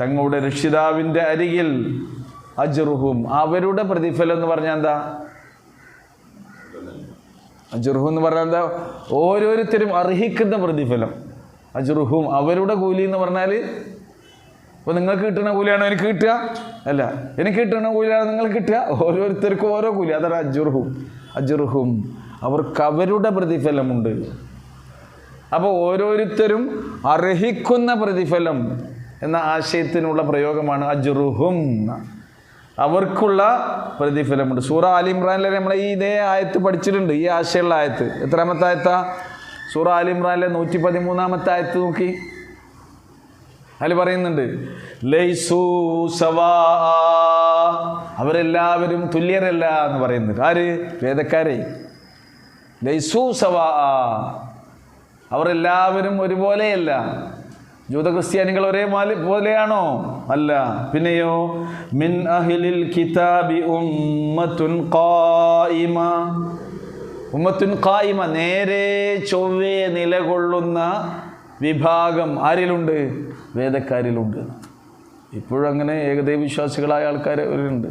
Speaker 1: തങ്ങളുടെ രക്ഷിതാവിൻ്റെ അരികിൽ അജ്റുഹും, അവരുടെ പ്രതിഫലം എന്ന് പറഞ്ഞാൽ എന്താ? അജ്റുഹും എന്ന് പറഞ്ഞാൽ എന്താ? ഓരോരുത്തരും അർഹിക്കുന്ന പ്രതിഫലം. അജ്റുഹും, അവരുടെ കൂലി എന്ന് പറഞ്ഞാൽ ഇപ്പോൾ നിങ്ങൾക്ക് കിട്ടുന്ന കൂലിയാണോ എനിക്ക് കിട്ടുക? അല്ല, എനിക്ക് കിട്ടുന്ന കൂലിയാണോ നിങ്ങൾക്ക് കിട്ടുക? ഓരോരുത്തർക്കും ഓരോ കൂലി. അതാണ് അജ്റുഹും. അജ്റുഹും, അവർക്ക് അവരുടെ പ്രതിഫലമുണ്ട്. അപ്പോൾ ഓരോരുത്തരും അർഹിക്കുന്ന പ്രതിഫലം എന്ന ആശയത്തിനുള്ള പ്രയോഗമാണ് അജ്റുഹും, അവർക്കുള്ള പ്രതിഫലമുണ്ട്. സൂറ ആലി ഇമ്രാനിലെ നമ്മൾ ഇതേ ആയത്ത് പഠിച്ചിട്ടുണ്ട്, ഈ ആശയമുള്ള ആയത്ത്. എത്രാമത്തെ ആയത്താ? സൂറ ആലി ഇമ്രാനിലെ 113 ആയത്ത് നോക്കി. അതിൽ പറയുന്നുണ്ട് ലൈസൂ സവാ, അവരെല്ലാവരും തുല്യരല്ല എന്ന് പറയുന്നുണ്ട്. ആര്? വേദക്കാരെ. ലൈസൂ സവാ, അവരെല്ലാവരും ഒരുപോലെയല്ല. ജൂത ക്രിസ്ത്യാനികൾ ഒരേ പോലെയാണോ? അല്ല. പിന്നെയോ മിൻ അഹ്ലിൽ കിതാബി ഉമ്മത്തുൻ ഖായിമ, ഉമ്മത്തുൻ ഖായിമ, നേരെ ചൊവ്വേ നിലകൊള്ളുന്ന വിഭാഗം ആരിലുണ്ട്? വേദക്കാരിലുണ്ട്. ഇപ്പോഴും അങ്ങനെ ഏകദൈവ വിശ്വാസികളായ ആൾക്കാർ അവരുണ്ട്,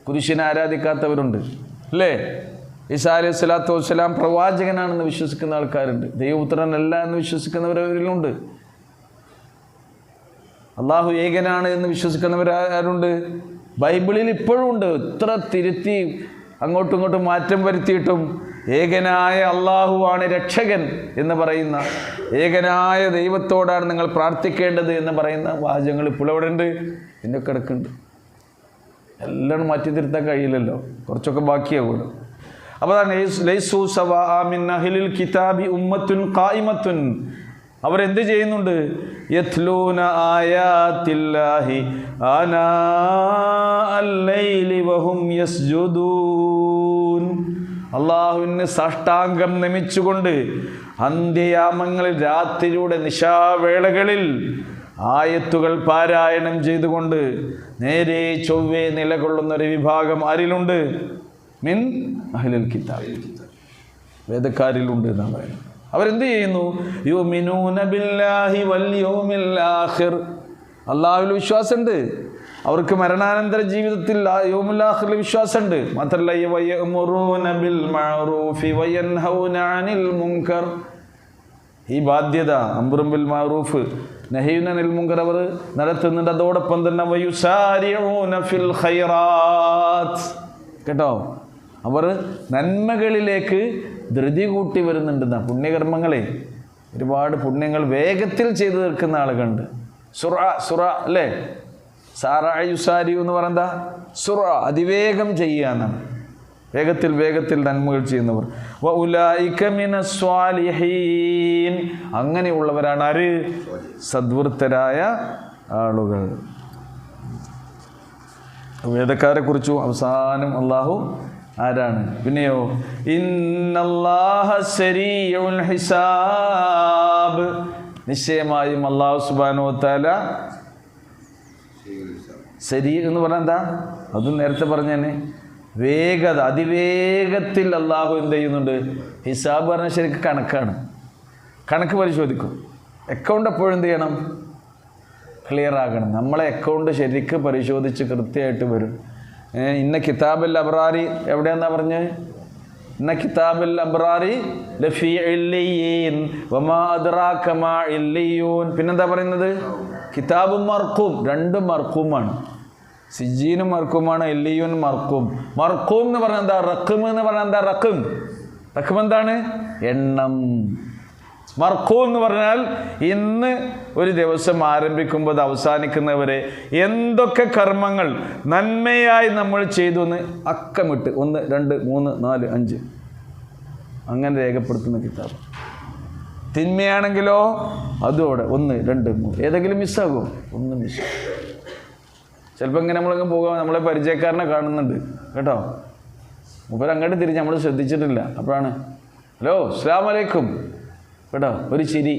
Speaker 1: കുരിശിനെ ആരാധിക്കാത്തവരുണ്ട്, അല്ലേ? ഈസാ അലൈഹി സ്വലാത്തു വസ്സലാം പ്രവാചകനാണെന്ന് വിശ്വസിക്കുന്ന ആൾക്കാരുണ്ട്, ദൈവപുത്രനല്ല എന്ന് വിശ്വസിക്കുന്നവരുണ്ട്. അള്ളാഹു ഏകനാണ് എന്ന് വിശ്വസിക്കുന്നവരാരുണ്ട്? ബൈബിളിൽ ഇപ്പോഴും ഉണ്ട്. ഇത്ര തിരുത്തി അങ്ങോട്ടും ഇങ്ങോട്ടും മാറ്റം വരുത്തിയിട്ടും ഏകനായ അള്ളാഹുവാണ് രക്ഷകൻ എന്ന് പറയുന്ന, ഏകനായ ദൈവത്തോടാണ് നിങ്ങൾ പ്രാർത്ഥിക്കേണ്ടത് എന്ന് പറയുന്ന വാചകങ്ങൾ ഇപ്പോൾ എവിടെ ഉണ്ട്? ഇതിൻ്റെ കിടക്കുന്നുണ്ട്. എല്ലാം മാറ്റി തിരുത്താൻ കഴിയില്ലല്ലോ, കുറച്ചൊക്കെ ബാക്കിയാകുമല്ലോ. അപ്പോൾ അതാണ് ലൈസൂ സവാ മിൻ അഹ്ലിൽ കിതാബി ഉമ്മത്തുൻ ഖായിമത്തുൻ, അവരെന്ത് ചെയ്യുന്നുണ്ട്? യത്ലൂന ആയാത്തില്ലാഹി ആനാ അൽ-ലൈലി വഹും യസ്ജുദൂൻ, അള്ളാഹുവിന് സാഷ്ടാംഗം നമിച്ചുകൊണ്ട് അന്ത്യയാമങ്ങളിൽ രാത്രിയുടെ നിശാവേളകളിൽ ആയത്തുകൾ പാരായണം ചെയ്തുകൊണ്ട് നേരെ ചൊവ്വേ നിലകൊള്ളുന്ന ഒരു വിഭാഗം ആരിലുണ്ട്? മിൻ അഹ്ലിൽ കിതാബ്, വേദക്കാരിലുണ്ട് എന്നാണ് പറയുന്നത്. അവരെന്ത് ചെയ്യുന്നു? യുമിനൂന ബില്ലാഹി വൽ യൗമിൽ ആഖിർ, അള്ളാഹുവിൽ വിശ്വാസമുണ്ട്, അവർക്ക് മരണാനന്തര ജീവിതത്തിൽ യൗമുൽ ആഖിറിൽ വിശ്വാസമുണ്ട്. മാത്രമല്ല വയഅ്മുറൂന ബിൽ മഅറൂഫി വയൻഹൗന അനിൽ മുൻകർ, ഈ ബാധ്യത അംറും ബിൽ മഅറൂഫ് നഹ്യുൻ അനിൽ മുൻകർ അവർ നടത്തുന്നുണ്ട്. അതോടൊപ്പം തന്നെ വയുസാരിഊന ഫിൽ ഖൈറാത്ത്, കേട്ടോ, അവർ നന്മകളിലേക്ക് ധൃതി കൂട്ടി വരുന്നുണ്ടെന്ന. പുണ്യകർമ്മങ്ങളെ, ഒരുപാട് പുണ്യങ്ങൾ വേഗത്തിൽ ചെയ്തു തീർക്കുന്ന ആളുകളുണ്ട്. സുറ അല്ലേ? സാറയുസാരി എന്ന് പറയുന്നത് സുറ, അതിവേഗം ചെയ്യാന്നാണ്. വേഗത്തിൽ നന്മകൾ ചെയ്യുന്നവർ. വഉലൈക മിനസ് സ്വാലിഹീൻ, അങ്ങനെയുള്ളവരാണ് ആര്? സദ്വൃത്തരായ ആളുകൾ. വേദക്കാരെ കുറിച്ചു അവസാനം അള്ളാഹു ആരാണ്? പിന്നെയോ ഇന്നല്ലാഹ സരീഉൽ ഹിസാബ്, നിശ്ചയമായും അള്ളാഹു സുബ്ഹാനഹു വ തആല, സരീ എന്ന് പറഞ്ഞാൽ എന്താ? അത് നേരത്തെ പറഞ്ഞതന്നെ, വേഗത, അതിവേഗത്തിൽ അള്ളാഹു എന്ത് ചെയ്യുന്നുണ്ട്? ഹിസാബ് പറഞ്ഞാൽ ശരിക്കും കണക്കാണ്. കണക്ക് പരിശോധിക്കും. അക്കൗണ്ട് എപ്പോഴും എന്ത് ചെയ്യണം? ക്ലിയർ ആകണം. നമ്മളെ അക്കൗണ്ട് ശരിക്ക് പരിശോധിച്ച് കൃത്യമായിട്ട് വരും. ഇന്ന കിതാബുൽ അബ്റാരി എവിടെയാന്നാ പറഞ്ഞത്? ഇന്ന കിതാബുൽ അബ്റാരി ലഫീ ഇല്ലിയീൻ വമാ അദ്റാക മാ ഇല്ലിയൂൻ. പിന്നെന്താ പറയുന്നത്? കിതാബും മർഖൂം, രണ്ടും മർഖൂമാണ്. സിജീനും മർഖൂമാണ്, ഇല്ലിയൂൻ മർഖൂം. മർഖൂം എന്ന് പറഞ്ഞാൽ എന്താ? റഖം എന്ന് പറഞ്ഞാൽ എന്താ? റഖം എന്താണ്? എണ്ണം. മർഖൂം എന്ന് പറഞ്ഞാൽ ഇന്ന് ഒരു ദിവസം ആരംഭിക്കുമ്പോൾ അവസാനിക്കുന്നവരെ എന്തൊക്കെ കർമ്മങ്ങൾ നന്മയായി നമ്മൾ ചെയ്തു എന്ന് അക്കമിട്ട് 1, 2, 3, 4, 5 അങ്ങനെ രേഖപ്പെടുത്തുന്ന കിതാബ്. തിന്മയാണെങ്കിലോ അതോടെ 1, 2, 3 ഏതെങ്കിലും മിസ്സാകുമോ? ഒന്നും മിസ്സാകും. ചിലപ്പോൾ ഇങ്ങനെ നമ്മളങ്ങ് പോകാം, നമ്മളെ പരിചയക്കാരനെ കാണുന്നുണ്ട് കേട്ടോ, മൂപ്പർ അങ്ങോട്ട് തിരിച്ച് നമ്മൾ ശ്രദ്ധിച്ചിട്ടില്ല. അപ്പോഴാണ് ഹലോ അസ്സലാമു അലൈക്കും കേട്ടോ, ഒരു ചിരി.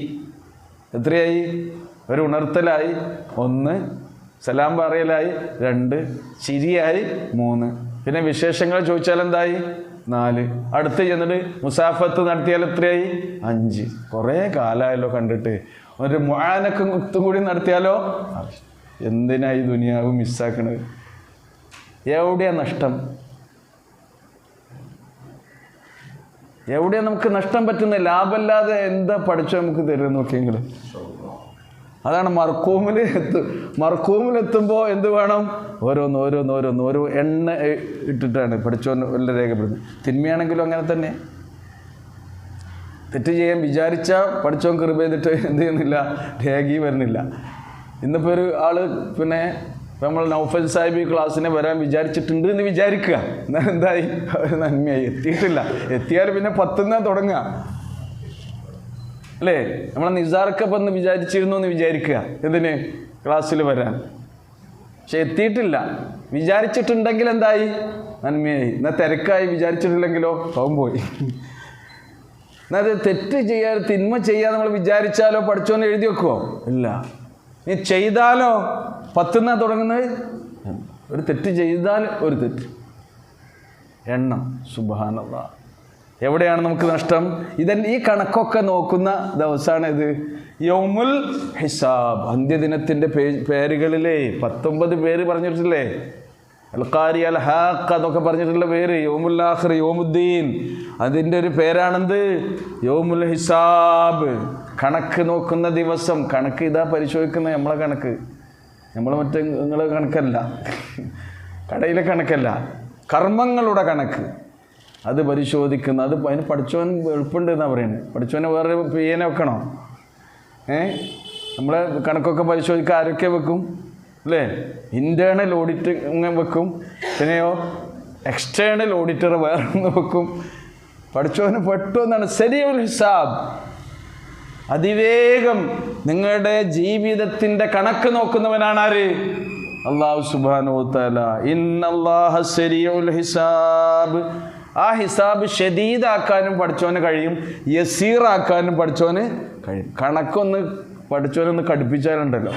Speaker 1: എത്രയായി? ഒരു ഉണർത്തലായി 1, സലാം പറയലായി 2, ചിരിയായി 3, പിന്നെ വിശേഷങ്ങൾ ചോദിച്ചാൽ എന്തായി 4, അടുത്ത് ചെന്നിട്ട് മുസാഫത്ത് നടത്തിയാൽ എത്രയായി 5. കുറേ കാലമായല്ലോ കണ്ടിട്ട്. ഒരു മുആനക്കും കൂടി നടത്തിയാലോ. എന്തിനായി ദുനിയാവ് മിസ്സാക്കണത്? എവിടെയാ നഷ്ടം? എവിടെയാ നമുക്ക് നഷ്ടം പറ്റുന്നത്? ലാഭമല്ലാതെ എന്താ പഠിച്ചോ നമുക്ക് തരുമെന്ന് നോക്കിയെങ്കിൽ. അതാണ് മർക്കൂമിലെത്തുമ്പോൾ എന്ത് വേണം? ഓരോ എണ്ണ ഇട്ടിട്ടാണ് പഠിച്ചോൻ വല്ല രേഖപ്പെടുന്നത്. തിന്മയാണെങ്കിലും അങ്ങനെ തന്നെ. തെറ്റ് ചെയ്യാൻ വിചാരിച്ചാൽ പഠിച്ചോൻ കൃപ ചെയ്തിട്ട് എന്ത് ചെയ്യുന്നില്ല, രേഖയും വരുന്നില്ല. ഇന്നിപ്പോൾ ഒരു ആൾ പിന്നെ നമ്മൾ നൗഫൽ സാഹിബ് ക്ലാസ്സിന് വരാൻ വിചാരിച്ചിട്ടുണ്ട് എന്ന് വിചാരിക്കുക. എന്നാൽ എന്തായി? അവർ നന്മയായി. എത്തിയിട്ടില്ല. എത്തിയാൽ പിന്നെ 10 തുടങ്ങുക അല്ലേ? നമ്മളെ നിസാർക്കപ്പം എന്ന് വിചാരിച്ചിരുന്നു എന്ന് വിചാരിക്കുക. എന്തിന്? ക്ലാസ്സിൽ വരാൻ. പക്ഷെ എത്തിയിട്ടില്ല. വിചാരിച്ചിട്ടുണ്ടെങ്കിൽ എന്തായി? നന്മയായി. എന്നാൽ തിരക്കായി. വിചാരിച്ചിട്ടില്ലെങ്കിലോ പാവം പോയി. എന്നാൽ അത് തെറ്റ് ചെയ്യാതെ തിന്മ ചെയ്യാതെ നമ്മൾ വിചാരിച്ചാലോ പഠിച്ചോന്ന് എഴുതി വെക്കുമോ? ഇല്ല. നീ ചെയ്താലോ 10 തുടങ്ങുന്നത്. ഒരു തെറ്റ് ചെയ്താൽ ഒരു തെറ്റ് എണ്ണം. സുബ്ഹാനല്ലാഹ്. എവിടെയാണ് നമുക്ക് നഷ്ടം? ഈ കണക്കൊക്കെ നോക്കുന്ന ദിവസമാണ് ഇത് യൗമുൽ ഹിസാബ്. അന്ത്യദിനത്തിൻ്റെ പേരുകളിലേ 19 പേര് പറഞ്ഞിട്ടില്ലേ? അൽ ഖാരി, അൽ ഹാഖ് എന്നൊക്കെ പറഞ്ഞിട്ടുള്ള പേര്. യൗമുൽ ആഖിർ, യൗമുദ്ദീൻ, അതിൻ്റെ ഒരു പേരാണെന്ത്? യൗമുൽ ഹിസാബ്. കണക്ക് നോക്കുന്ന ദിവസം. കണക്ക് ഇതാ പരിശോധിക്കുന്നത് നമ്മളെ കണക്ക്. നമ്മൾ മറ്റേ നിങ്ങളെ കണക്കല്ല, കടയിലെ കണക്കല്ല, കർമ്മങ്ങളുടെ കണക്ക്. അത് പരിശോധിക്കുന്ന, അത് അതിന് പഠിച്ചവൻ എളുപ്പമുണ്ട് എന്നാണ് പറയുന്നത്. പഠിച്ചവനെ വേറെ പിയനെ വെക്കണോ? നമ്മളെ കണക്കൊക്കെ പരിശോധിക്കാൻ ആരൊക്കെ വെക്കും അല്ലേ? ഇൻറ്റേർണൽ ഓഡിറ്റ് വെക്കും. പിന്നെയോ എക്സ്റ്റേണൽ ഓഡിറ്റർ വേറെ ഒന്ന് വെക്കും. പഠിച്ചവന് പെട്ടെന്നാണ് സരീഉൽ ഹിസാബ്. അതിവേഗം നിങ്ങളുടെ ജീവിതത്തിൻ്റെ കണക്ക് നോക്കുന്നവനാണ് ആര്? അല്ലാഹു സുബ്ഹാനഹു വ തആല. ഇന്നല്ലാഹ സരീഉൽ ഹിസാബ്. ആ ഹിസാബ് ഷദീദാക്കാനും പഠിച്ചവന് കഴിയും, യസീറാക്കാനും പഠിച്ചവന് കഴിയും. കണക്കൊന്ന് പഠിച്ചവനൊന്ന് കടുപ്പിച്ചാലുണ്ടല്ലോ.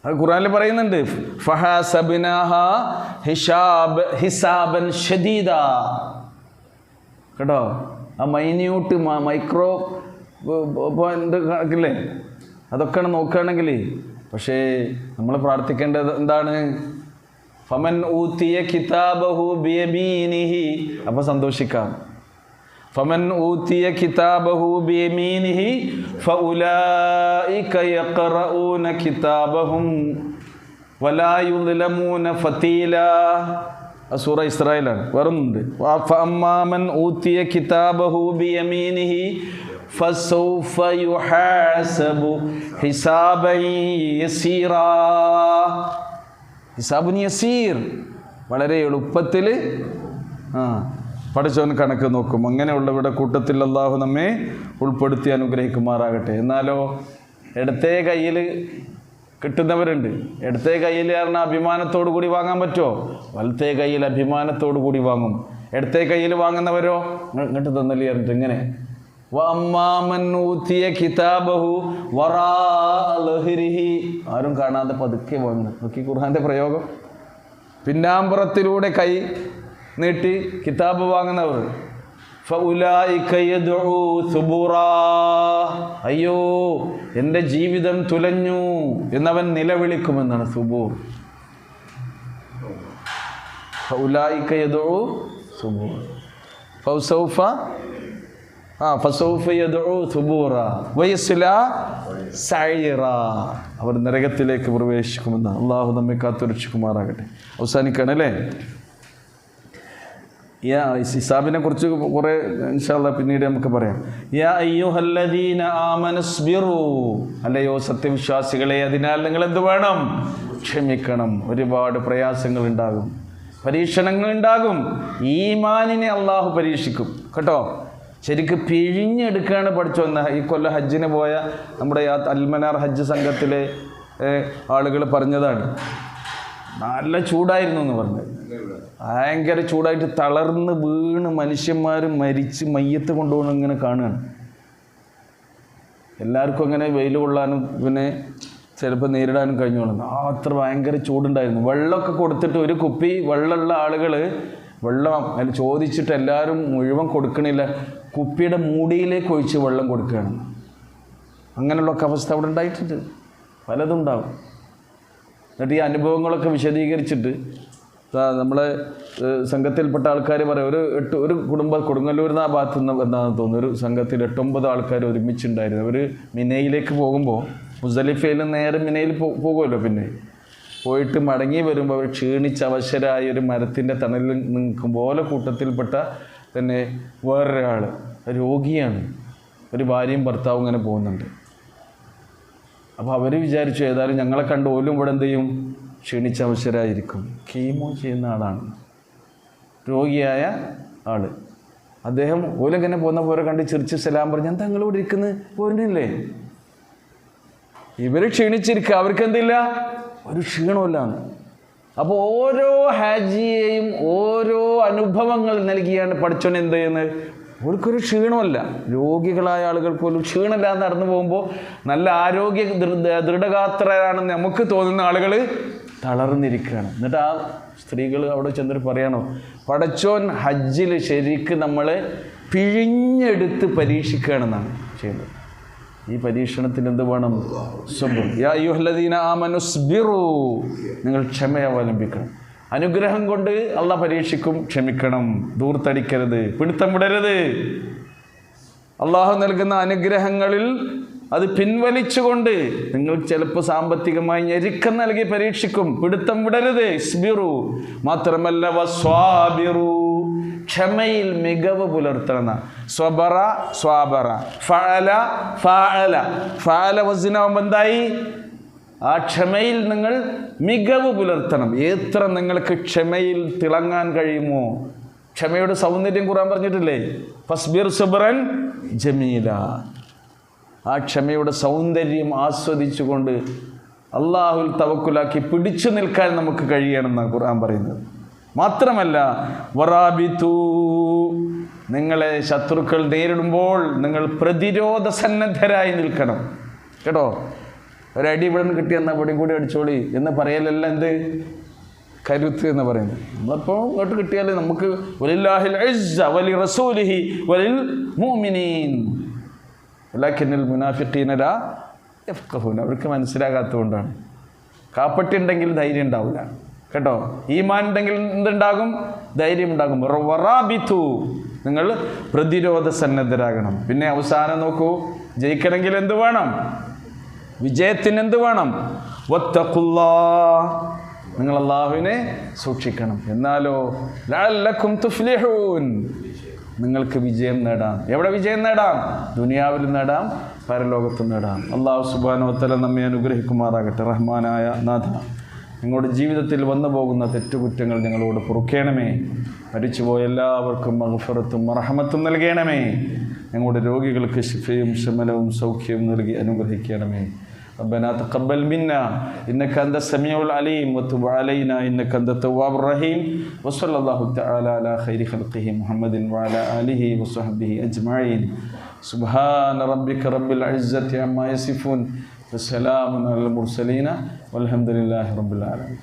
Speaker 1: അത് ഖുർആനിൽ പറയുന്നുണ്ട്, ഫഹസബ്നാഹാ ഹിസാബൻ ഷദീദാ. കേട്ടോ? ആ മൈന്യൂട്ട് മൈക്രോ പോയിന്റ് കണക്കില്ലേ, അതൊക്കെയാണ് നോക്കുകയാണെങ്കിൽ. പക്ഷേ നമ്മൾ പ്രാർത്ഥിക്കേണ്ടത് എന്താണ്? ഫമൻ ഊതിയ കിതാബഹു ബിയമീനിഹി. അപ്പോൾ സന്തോഷിക്കാം. ഫമൻ ഊതിയ കിതാബഹു ബിയമീനിഹി ഫഉലൈക യഖറഊന കിതാബഹും വലാ യുദ്ലമൂന ഫതീലാ. സൂറ ഇസ്രായേലാണ്. വേറൊന്നുണ്ട്. ഫഅമ്മാമൻ ഊതിയ കിതാബഹു ബിയമീനിഹി ഫസൗഫ യുഹാസബു ഹിസാബൻ യസീറാ. ഹിസാബുൻ യസീർ. വളരെ എളുപ്പത്തിൽ പഠിച്ചവൻ കണക്ക് നോക്കും. അങ്ങനെയുള്ളവരുടെ കൂട്ടത്തിൽ അല്ലാഹു നമ്മെ ഉൾപ്പെടുത്തി അനുഗ്രഹിക്കുമാറാകട്ടെ. എന്നാലോ ഇടത്തെ കയ്യിൽ കിട്ടുന്നവരുണ്ട്. ഇടത്തെ കയ്യിൽ പറഞ്ഞാൽ അഭിമാനത്തോടു കൂടി വാങ്ങാൻ പറ്റുമോ? വലത്തെ കയ്യിൽ അഭിമാനത്തോടു കൂടി വാങ്ങും. ഇടത്തെ കയ്യിൽ വാങ്ങുന്നവരോ ഇങ്ങോട്ട് തന്നല്ലേ പറഞ്ഞിട്ട് ഇങ്ങനെ വഅമ്മാമൻ ഊതിയ കിതാബഹു വറാഅ ലഹ്രിഹി. ആരും കാണാതെ പതുക്കെ വാങ്ങുന്നു. നോക്കി ഖുർആന്റെ പ്രയോഗം. പിന്നാമ്പുറത്തിലൂടെ കൈ നീട്ടി കിതാബ് വാങ്ങുന്നവർ. ഫഉലൈക യദ്ഉ സുബൂറാ. അയ്യോ എൻ്റെ ജീവിതം തുലഞ്ഞു എന്നവൻ നിലവിളിക്കുമെന്നാണ് സുബൂർ. ഫഉലൈക യദ്ഉ സുബൂർ ഫസൗഫ യദ്ഉ സുബൂറാ വയസ്ലാ സഈറാ. അവർ നരകത്തിലേക്ക് പ്രവേശിക്കുമെന്ന് അള്ളാഹു നമ്മെ കാത്തുരക്ഷിക്കുമാറാകട്ടെ. അവസാനിക്കണല്ലേ? ഹിസാബിനെ കുറിച്ച് കുറേ ഇൻഷാ അല്ലാഹ് പിന്നീട് നമുക്ക് പറയാം. യാ അയ്യുഹല്ലദീന ആമനസ്ബിറു. അല്ലയോ സത്യവിശ്വാസികളെ, അതിനാൽ നിങ്ങൾ എന്ത് വേണം? ക്ഷമിക്കണം. ഒരുപാട് പ്രയാസങ്ങൾ ഉണ്ടാകും, പരീക്ഷണങ്ങൾ ഉണ്ടാകും. ഈമാനിനെ അള്ളാഹു പരീക്ഷിക്കും കേട്ടോ. ശരിക്കും പിഴിഞ്ഞെടുക്കുകയാണ് പഠിച്ചോന്ന. ഈ കൊല്ലം ഹജ്ജിന് പോയ നമ്മുടെ അൽമനാർ ഹജ്ജ് സംഘത്തിലെ ആളുകൾ പറഞ്ഞതാണ്. നല്ല ചൂടായിരുന്നു എന്ന് പറഞ്ഞത്. ഭയങ്കര ചൂടായിട്ട് തളർന്ന് വീണ് മനുഷ്യന്മാർ മരിച്ച് മയ്യത്ത് കൊണ്ടുപോകണം ഇങ്ങനെ കാണുകയാണ്. എല്ലാവർക്കും അങ്ങനെ വെയിൽ കൊള്ളാനും പിന്നെ ചിലപ്പോൾ നേരിടാനും കഴിഞ്ഞോളും. അത്ര ഭയങ്കര ചൂടുണ്ടായിരുന്നു. വെള്ളമൊക്കെ കൊടുത്തിട്ട് ഒരു കുപ്പി വെള്ളമുള്ള ആളുകൾ വെള്ളം അതിൽ ചോദിച്ചിട്ട് എല്ലാവരും മുഴുവൻ കൊടുക്കണില്ല, കുപ്പിയുടെ മൂടിയിലേക്ക് ഒഴിച്ച് വെള്ളം കൊടുക്കുകയാണ്. അങ്ങനെയുള്ളൊക്കെ അവസ്ഥ അവിടെ ഉണ്ടായിട്ടുണ്ട്, പലതും ഉണ്ടാവും. എന്നിട്ട് ഈ അനുഭവങ്ങളൊക്കെ വിശദീകരിച്ചിട്ട് നമ്മളെ സംഘത്തിൽപ്പെട്ട ആൾക്കാർ പറയും, ഒരു കുടുംബം കൊടുങ്ങല്ലൂരിൽ നിന്ന് ആ ഭാഗത്തു നിന്ന് എന്താണെന്ന് തോന്നുന്നു, ഒരു സംഘത്തിൽ 8-9 ആൾക്കാർ ഒരുമിച്ചുണ്ടായിരുന്നു. അവർ മിനയിലേക്ക് പോകുമ്പോൾ മുസ്ദലിഫയിൽ നേരെ മിനയിൽ പോകുമല്ലോ, പിന്നെ പോയിട്ട് മടങ്ങി വരുമ്പോൾ അവർ ക്ഷീണിച്ച് അവശരായ ഒരു മരത്തിൻ്റെ തണലിൽ നിൽക്കും പോലെ കൂട്ടത്തിൽപ്പെട്ട തന്നെ വേറൊരാൾ രോഗിയാണ്, ഒരു ഭാര്യയും ഭർത്താവും ഇങ്ങനെ പോകുന്നുണ്ട്. അപ്പോൾ അവർ വിചാരിച്ചു ഏതായാലും ഞങ്ങളെ കണ്ട് ഓലും ഇവിടെ എന്ത് ചെയ്യും, ക്ഷീണിച്ച അവശരായിരിക്കും. കീമോ ചെയ്യുന്ന ആളാണ്, രോഗിയായ ആൾ. അദ്ദേഹം ഓലിങ്ങനെ പോകുന്ന പോലെ കണ്ട് ചിരിച്ച് സലാം പറഞ്ഞ്, എന്താ നിങ്ങൾ ഇവിടെ ഇരിക്കുന്നത്, പോരുന്നില്ലേ? ഇവർ ക്ഷീണിച്ചിരിക്കുക, അവർക്ക് എന്തില്ല, ഒരു ക്ഷീണമില്ലാന്ന്. അപ്പോൾ ഓരോ ഹാജിയെയും ഓരോ അനുഭവങ്ങൾ നൽകിയാണ് പഠിച്ചോൻ എന്ത് ചെയ്യുന്നത്, അവർക്കൊരു ക്ഷീണമല്ല. രോഗികളായ ആളുകൾക്ക് പോലും ക്ഷീണമില്ലാതെ നടന്നു പോകുമ്പോൾ നല്ല ആരോഗ്യ ദൃഢഗാത്രരാണെന്ന് നമുക്ക് തോന്നുന്ന ആളുകൾ തളർന്നിരിക്കുകയാണ്. എന്നിട്ട് ആ സ്ത്രീകൾ അവിടെ ചെന്നിട്ട് പറയണോ, പടച്ചോൻ ഹജ്ജിൽ ശരിക്ക് നമ്മളെ പിഴിഞ്ഞെടുത്ത് പരീക്ഷിക്കുകയാണെന്നാണ് ചെയ്യുന്നത്. ഈ പരീക്ഷണത്തിന് എന്ത് വേണം, സബ്ർ. യാ അയ്യുഹല്ലദീന ആമനു സ്ബിറൂ, നിങ്ങൾ ക്ഷമ അവലംബിക്കണം. അനുഗ്രഹം കൊണ്ട് അള്ളാഹ് പരീക്ഷിക്കും, ക്ഷമിക്കണം, ദൂർത്തടിക്കരുത്, പിടുത്തം വിടരുത്. അള്ളാഹു നൽകുന്ന അനുഗ്രഹങ്ങളിൽ അത് പിൻവലിച്ചുകൊണ്ട് നിങ്ങൾ ചിലപ്പോൾ സാമ്പത്തികമായി ഞെരുക്കം നൽകി പരീക്ഷിക്കും, പിടുത്തം വിടരുത്. ഇസ്ബിറു മാത്രമല്ല വസ്വാബിറു, ക്ഷമയിൽ മികവ് പുലർത്തണം. സ്വബറ സ്വാബറ, ഫഅല ഫഅല, ഫഅല വസ്നാവുമ്പോൾ എന്തായി, ആ ക്ഷമയിൽ നിങ്ങൾ മികവ് പുലർത്തണം. എത്ര നിങ്ങൾക്ക് ക്ഷമയിൽ തിളങ്ങാൻ കഴിയുമോ, ക്ഷമയുടെ സൗന്ദര്യം ഖുർആൻ പറഞ്ഞിട്ടില്ലേ, ഫസ്ബിർ സബ്റൻ ജമീല. ആ ക്ഷമയുടെ സൗന്ദര്യം ആസ്വദിച്ചുകൊണ്ട് അള്ളാഹുൽ തവക്കുലാക്കി പിടിച്ചു നിൽക്കാൻ നമുക്ക് കഴിയണമെന്നാണ് ഖുർആൻ പറയുന്നത്. മാത്രമല്ല വറാബിതു, നിങ്ങളെ ശത്രുക്കൾ നേരിടുമ്പോൾ നിങ്ങൾ പ്രതിരോധ സന്നദ്ധരായി നിൽക്കണം കേട്ടോ. ഒരടി ഇവിടെ നിന്ന് കിട്ടിയെന്നാൽ ഇവിടെയും കൂടി അടിച്ചോളി എന്ന് പറയലല്ല എന്ത് കരുത്ത് എന്ന് പറയുന്നത്. നമ്മളിപ്പോൾ ഇങ്ങോട്ട് കിട്ടിയാൽ നമുക്ക് വലില്ലാഹിൽ ഇസ്സ വലി റസൂലിഹി വലിൽ മുഅ്മിനീൻ വലാകിന്നൽ മുനാഫിഖീന ലാ യഫ്ഖഹൂന, അവർക്ക് മനസ്സിലാകാത്തതുകൊണ്ടാണ്. കാപ്പട്ടി ഉണ്ടെങ്കിൽ ധൈര്യം ഉണ്ടാവില്ല കേട്ടോ. ഈമാൻ ഉണ്ടെങ്കിൽ എന്തുണ്ടാകും, ധൈര്യം ഉണ്ടാകും. വറാബിതു, നിങ്ങൾ പ്രതിരോധ സന്നദ്ധരാകണം. പിന്നെ അവസാനം നോക്കൂ, ജയിക്കണമെങ്കിൽ എന്ത് വേണം, വിജയത്തിന് എന്ത് വേണം, വത്തഖുല്ലാഹ്, നിങ്ങൾ അല്ലാഹുവിനെ സൂക്ഷിക്കണം. എന്നാലോ ലഅല്ലക്കും തുഫ്ലിഹൂൻ, നിങ്ങൾക്ക് വിജയം നേടാം. എവിടെ വിജയം നേടാം, ദുനിയാവിൽ നേടാം, പരലോകത്തും നേടാം. അല്ലാഹു സുബ്ഹാനഹു വ തആല നമ്മെ അനുഗ്രഹിക്കുമാറാകട്ടെ. റഹ്മാനായ നാഥ, ഞങ്ങളുടെ ജീവിതത്തിൽ വന്നു പോകുന്ന തെറ്റുകുറ്റങ്ങൾ ഞങ്ങളോട് പൊറുക്കണമേ. മരിച്ചുപോയ എല്ലാവർക്കും മഗ്ഫിറത്തും റഹ്മത്തും നൽകണമേ. ഞങ്ങളുടെ രോഗികൾക്ക് ശിഫയും ശമനവും സൗഖ്യവും നൽകി അനുഗ്രഹിക്കണമേ. ربنا تقبل منا إنك أنت السميع العليم وتب علينا إنك أنت التواب الرحيم وصلى الله تعالى على خير خلقه محمد وعلى آله وصحبه أجمعين. سبحان ربك رب العزة عما يصفون وسلام على المرسلين والحمد لله رب العالمين.